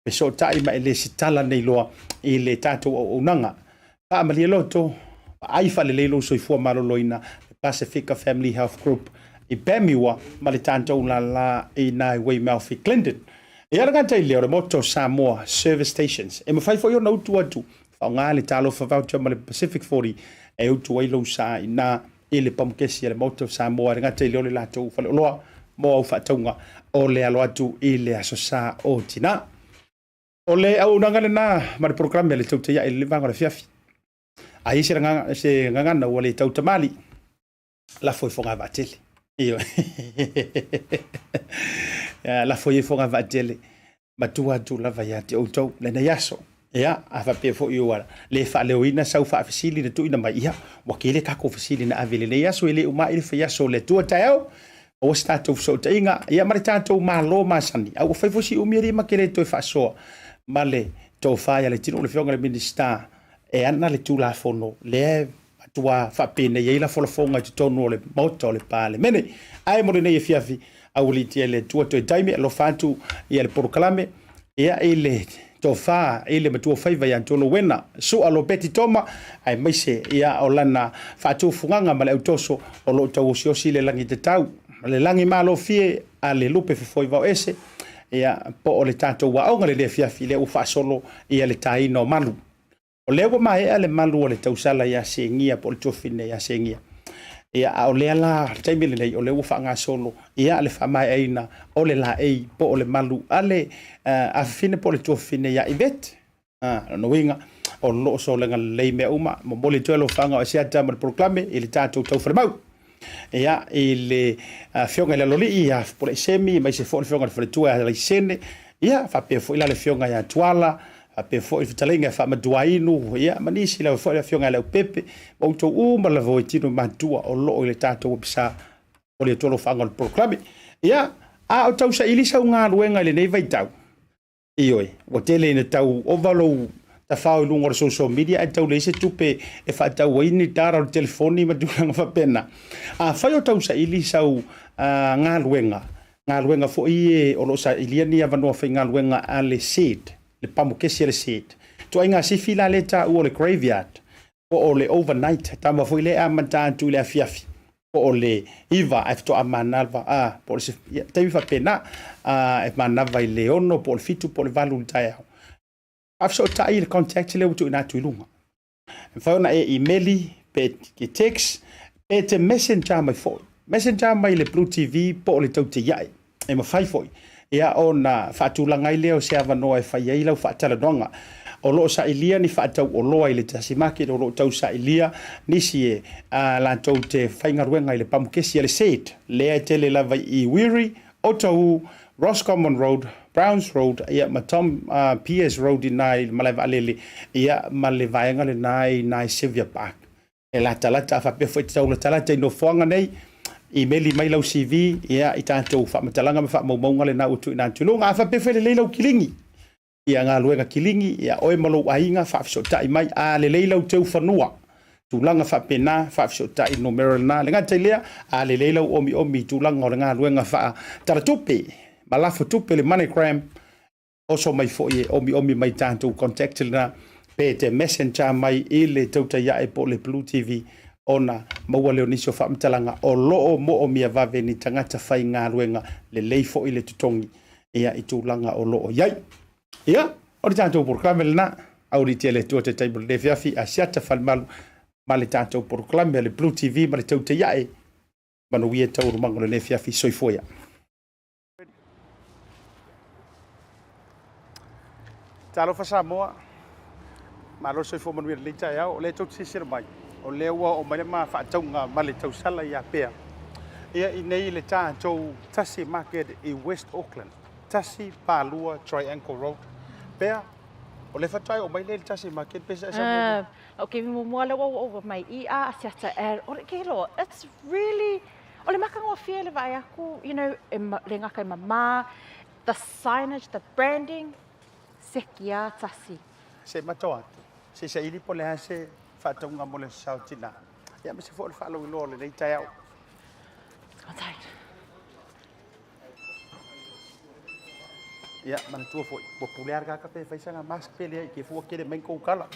pe so tai ma ele sitala nei loa i le tatou o nanga pa ma le loto ai fa le lo so i fo malo loina Pacific Family Health Group i pemiwa ma le tatou la i nai way mouth Clinton. E ara ngata i leo le moto Samoa service stations. E mawhai fo i ona utu atu. Whao ngā le talo fa voucher ma le Pacific 40 e utu ai lau sa i nā e le pamukesi le moto Samoa. E ngata i leo le lato whale oloa mo au whaataunga o le alo atu i le aso sa o tina. O le au nangane nā ma le programe le tautea i le vanga le fiafi. A isi se ngangana o le tautamali la foi fonga vatele. Iyo. La foi fonga vatele. Matua tu la vayati o tau le na yaso. Ya, afa pe fo yo wala. Le fa le oina sau fa fasili de tu ina mai ya. Wakile ka ko fasili na avile le yaso ile uma ile fa yaso le tu tao. O sta tu so tinga ya marita tu ma lo ma sani. Au fa fo si umiri makele to fa so. Male to fa ya le tino le fonga le minister. E ana le tu la fono. Le tua fa pene ye la fola fonga tu tono le moto le pale. Mene ai mo ne fiafi au li le tua to taime lo fatu ia le proclame ia ile to fa ile matua faiva ya tono wena so alo peti toma ai mai se ia olana fatu funganga male utoso o lo tau si le langi te tau le langi malo fie ale lupe foi va ese ia po o le tato wa o le fiafi le u fa solo ia le taino malu o lewa mai ale malu o le tausala ya sengia po le tofine ya sengia ia o le ala taimile nei o le ufa nga solo ia le fa mai aina o le la ei po o le malu ale a fine po le tofine ya ibet no winga o lo so le ngal me uma mo le tolo fanga o Asiata Pio proclame il tato tau fermau ia ile fionga le loli ia po le semi mai se fo le fionga le tua le sene ia fa pe fo ila le fionga ya tuala pe fo i fitalenga fa maduainu ia manisi la fo la fionga la pepe o to uma la voitino matua o lo le tato o pisa o le tolo fanga o proclame ia a o tau sa ilisa unga luenga le nei vai tau ioi o tele ne tau o valo ta fa o lungo social media e tau le se tupe e fa tau ini tara o telefoni madulanga fa pena a fa o tau sa ilisa u nga luenga fo i o lo sa iliani avano fa nga luenga ale seed le pamukesi le seed to inga si fila leta o le graveyard o le overnight tama foi le amata tu le afiafi o le iva afto amanalva por se te fa pena e manava le ono por fitu por valu taia afso tai le contact le tu na tu lunga fa na emaili pe ki text pe te messenger mai foi messenger mai le BluTV po le tau te yai e ma fai foi ia ona faatulaga i lea o se avanoa e fai ai lau faatalanoaga o loo saʻilia ni faatauʻoloa i le Tasi Market o loo tausaʻilia nisi e latou te faigaluega i le pamukesi a le SAID lea e tele lava i Wiri, Otahu, Roscommon Road, Browns Road, ia ma Tom Piers Road ina i malai vaalele ia ma le vaega lenā ina i Sylvia Park e latalata afaapea foi te taulatalata i nofoaga nei i meli mai lau CV ia i tatou faamatalaga ma faamaumauga lenā ua tuuina atuluga afaapea foi lelei lau kiligi ia galuega kiligi ia oe ma lou aiga faafesoʻataʻi mai a lelei lau teu fanua tulaga faapena faafesoʻataʻi no Maryland le gata i lea a lelei lau omiomi tulaga o le galuega faatalatupe ma lafo tupe le MoneyGram oso mai foʻi e omiomi mai tatou contact lena pe te messenger mai i le tautaiaʻe po le BluTV ona maua leo nisi o faamatalaga o loo moʻomia vave ni tagata fai galuega lelei foʻi le totogi ia i tulaga o loo iai ia o le tatou poroklame lenā auritia le tua te taimole le fiafi asiata falimalu ma le tatou poroklame a le BluTV ma le tautaiaʻe manuia taurumaga o lenei fiafi soifua ia talofa Samoa malo soifua manuia lelei taeao o le tautasesila mai o le ua o mai le mafaatauga ma le tausala ia pea ia i nei le tatou Tasi Market i West Auckland Tasi Palua Triangle Road pea o le fatai o mai le Tasi Market pesa sa okay mo le o mai I a asiata o le kelo it's really o le makango fia le vai aku you know le ngaka I mama the signage the branding sekia Tasi se matoa se sa ili po le hase faatauga mo le sautina ia ma se fo le faaaloiloa lenei taeao ia mana tua foi po pulear ka pe fai sanga mask pe le ke fu ke le men ko kala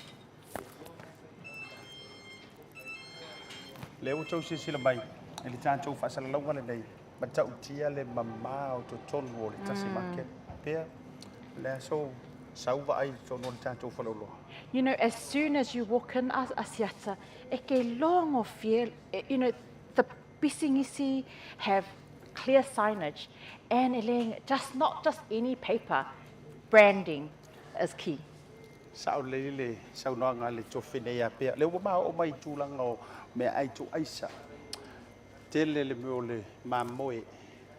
le o tau sila mai ele tanto fa sala longa le nei ma tau tia le mama o to tonu le Tasi Market pe le so sauva ai to no tanto fa lo you know as soon as you walk in asiata e ke longo feel you know the pisingisi have clear signage and just not just any paper branding is key sao le sao no nga le tofine ya pe le o ma o mai tulanga o me ai tu aisa tele le mo le mamoe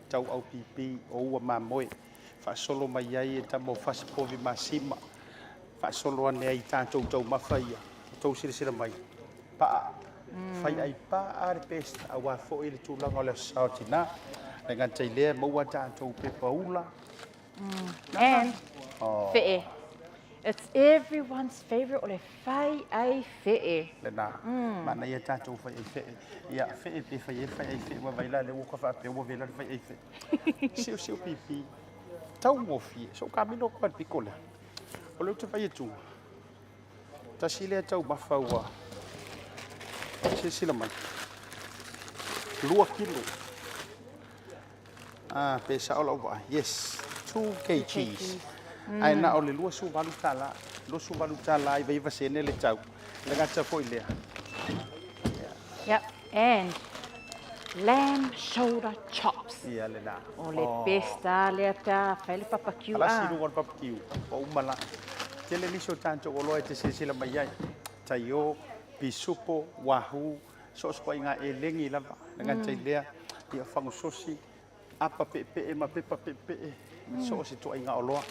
tau au pipi o mamoe fa solo mai ai e tamo fas povi masima fa solo ane ai tanto tau mafaia tau sila mai pa fai ai pa ar pesta awa fo ile tulanga o le sautina dengan taile mo wa tanto pe paula and fe it's everyone's favorite ole fai ai fe lena mana ia tanto fai fe ia fe pe fai ai fe wa vai la le ko fa pe wo vela fai ai fe siu pipi tau mo fi so camino kwa piccola o le te fai tu Tasi le tau mafaua sila mai 2 kilo pesa ola wa yes 2 kgs ai na ole lua su valu tala ai vai vasene le tau le gata foi le yep and lamb shoulder chops ia le na ole pesta le ta fai papakiu ala siru on papakiu o umala tele miso tanto o loe te sila mai ai taio pisupo wahu so so inga e lengi lava nga tailea ia fango sosi apa pepe ma pepa pepe so si to inga oloa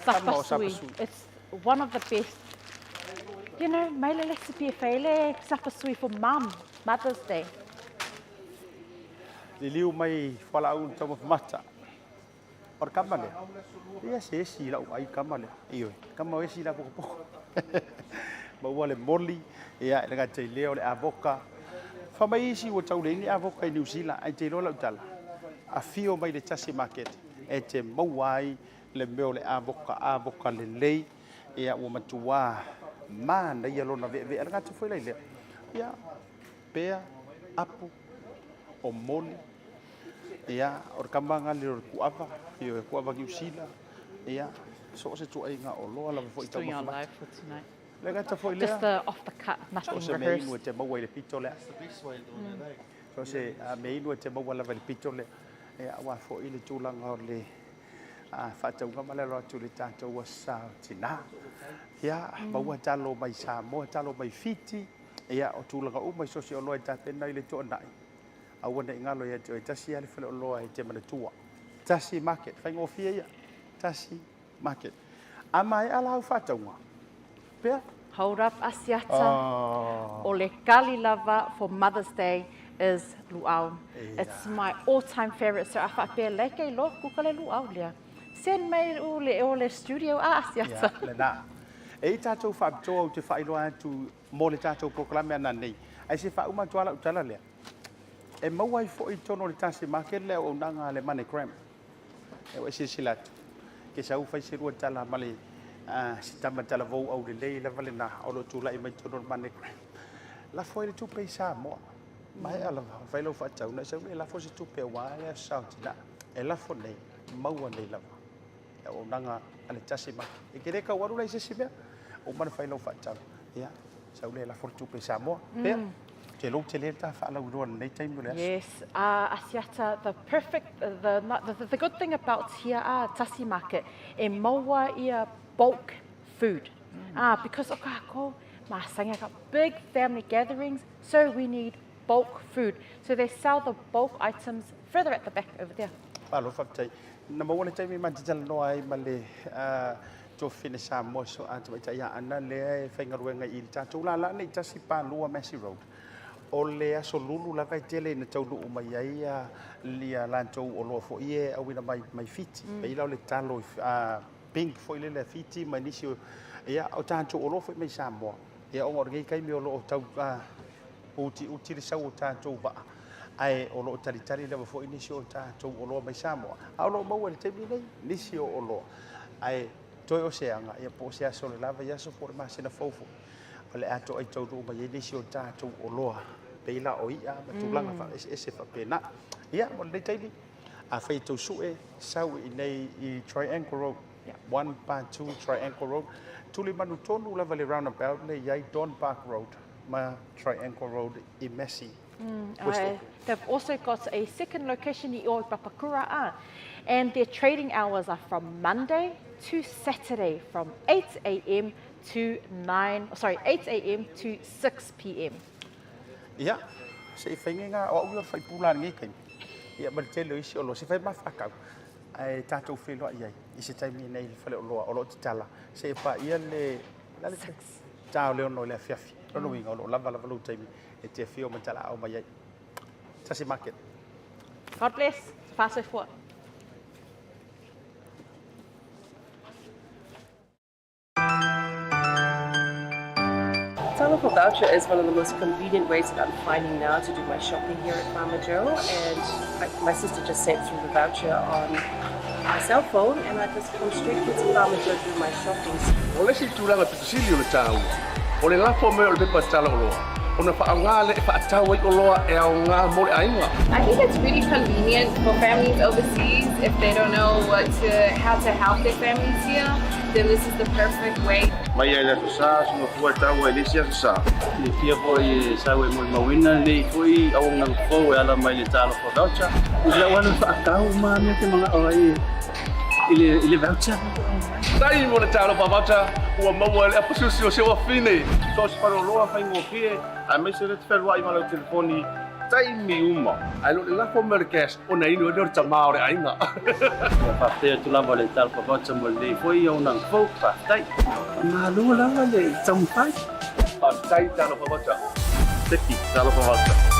sapasui it's one of the best you know my recipe faile sapasui for Mother's Day liu mai fala un tomo mata or kamale ia se si la ai kamale io kamale si la poco ma wale moli ia le gata leo le avoka fa mai si o tau le ni avoka i New Zealand ai te lola utala a fio mai le Tasi Market e te mauai le meo le avoka le lei ia o matua mana ia lona ve le gata foi le ia pea apu o moli ia or kamanga le kuava io kuava ki usila ia so se tu ai nga o lo la foi tau live for tonight le gata foi le just the off the cut nothing so rehearsed me te mau le pito le so se me inu te mau la le pito le ia wa fo ile tūlanga o le whātaunga malero atu le tātou sa tina. Ia, maua talo mai Samoa, talo mai Fiti, ia o tūlanga o mai sosi o loa i tāpena i le tō nai. Awana i ngalo ia te o Tasi ale whale o loa i te manatua. Tasi Market, whaingofia ia, Tasi Market. A mai ala au whātaunga. Pea? Hold up, Asiata. O le kali lava for Mother's Day is luau. It's my all-time favorite. So I whapea leke lo kukale luau lea. Send me o le studio a Asiata. Le nā. E tātou whaapitoa o te whailoa atu mō le tātou proklame ana nei. Ai se whauma tuala utala lea. E maua i fo i tono le Tasi Market lea o nanga le mane cram. E wa se silatu. Ke sa uwhai se rua tala male si tama tala vau au le lei la vale na o lo tula i mai tono le mane cram. La fo i le tupe i Samoa. Mai ala whailo whaatau na sa ule la fo se tupe wa lea sautina. E la fo nei, maua nei lava. E o nanga ale Tasi Market. E ke reka waru lai se si mea. O mana whailo whaatau. Ia, sa ule la fo le tupe i Samoa. Pea. Te lo te le ta whaala urua nei taimi le asu. Yes, Asiata, the good thing about here Tasi Market, e maua ia bulk food. Because o kako, masanga got big family gatherings, so we need bulk food. So they sell the bulk items further at the back over there. Palo whaptai. Na maua taimi mantatala noa ai ma le to fine Samoa so atu mai tai ana le e whaingaruenga i tātou la la nei Tasi Pālua Massey Road. O le aso lulu la vai tele na tau luu mai ai lia lantou o loa fo ie au ina mai Fiti. Pei lau le talo pink fo ile le Fiti mai nisi ia o tātou o loa fo mai Samoa. Ia o ngorgei kai mi o loa tau uti le sau o tātou vaa. Ai o loa talitari lewa fo nisi o tātou o loa mai Samoa. Au loa maua le temi nei nisi o loa. Ai toi o seanga ia po se aso le lava ia so fo le masina fofo. O le ato ai tau ruu mai nisi o tātou o loa. Peila o ia, matulanga wha ese whapena. Ia, mo le taili. A whai tau sue, sau i nei i Triangle Road. 1.2 Triangle Road. Tuli manu tonu lava le roundabout le iai Don Park Road. Ma Triangle Road i Massey. They've also got a second location in Papakura, and their trading hours are from Monday to Saturday from 8 a.m. to 8 a.m. to 6 p.m. Ia, se whainga o ua whai pūlani ngai kai. Ia, mara te leo isi o lo, se whai mawhakau. Ai tātou wheloa iai, i se taimi nei le whale o loa, o lo te tala. Se wha ia le... Tāo leo no le a whiawhi. Rono winga o lo, lava lo taimi. E te whio matala au mai iai. Tasi Market. God bless. Paso forward. Local voucher is one of the most convenient ways that I'm finding now to do my shopping here at Farmer Joe, and my sister just sent through the voucher on my cell phone, and I just come straight here to Farmer Joe to do my shopping. Ole si tūlanga tutusili o le tāu. O le lafo me o le pepa tala o loa. O na whaangā le whaatau ai o loa e au ngā more ainga. I think it's really convenient for families overseas if they don't know how to help their families here. Then this is the perfect way. Mai ai la sa suma fua tau ai lesi sa. Le fia foi sa we mo mawina le foi au nang fo e ala mai le talo for voucher. Ila wana whaatau ma me te mga oi ile voucher. Tai mo le talo for voucher ua maua le apasusi o sewa fine. So se paro loa whaingo fie a me se le te wherua i malo telefoni tai mi uma. Ai lo le lafo me le cash o na inu e nori tamao re ainga. Whapea tu lava le talo for voucher mo le foi au nang fo whaatai. Ma lua lava le tamu whai. Tai talo for voucher. Teki talo for voucher.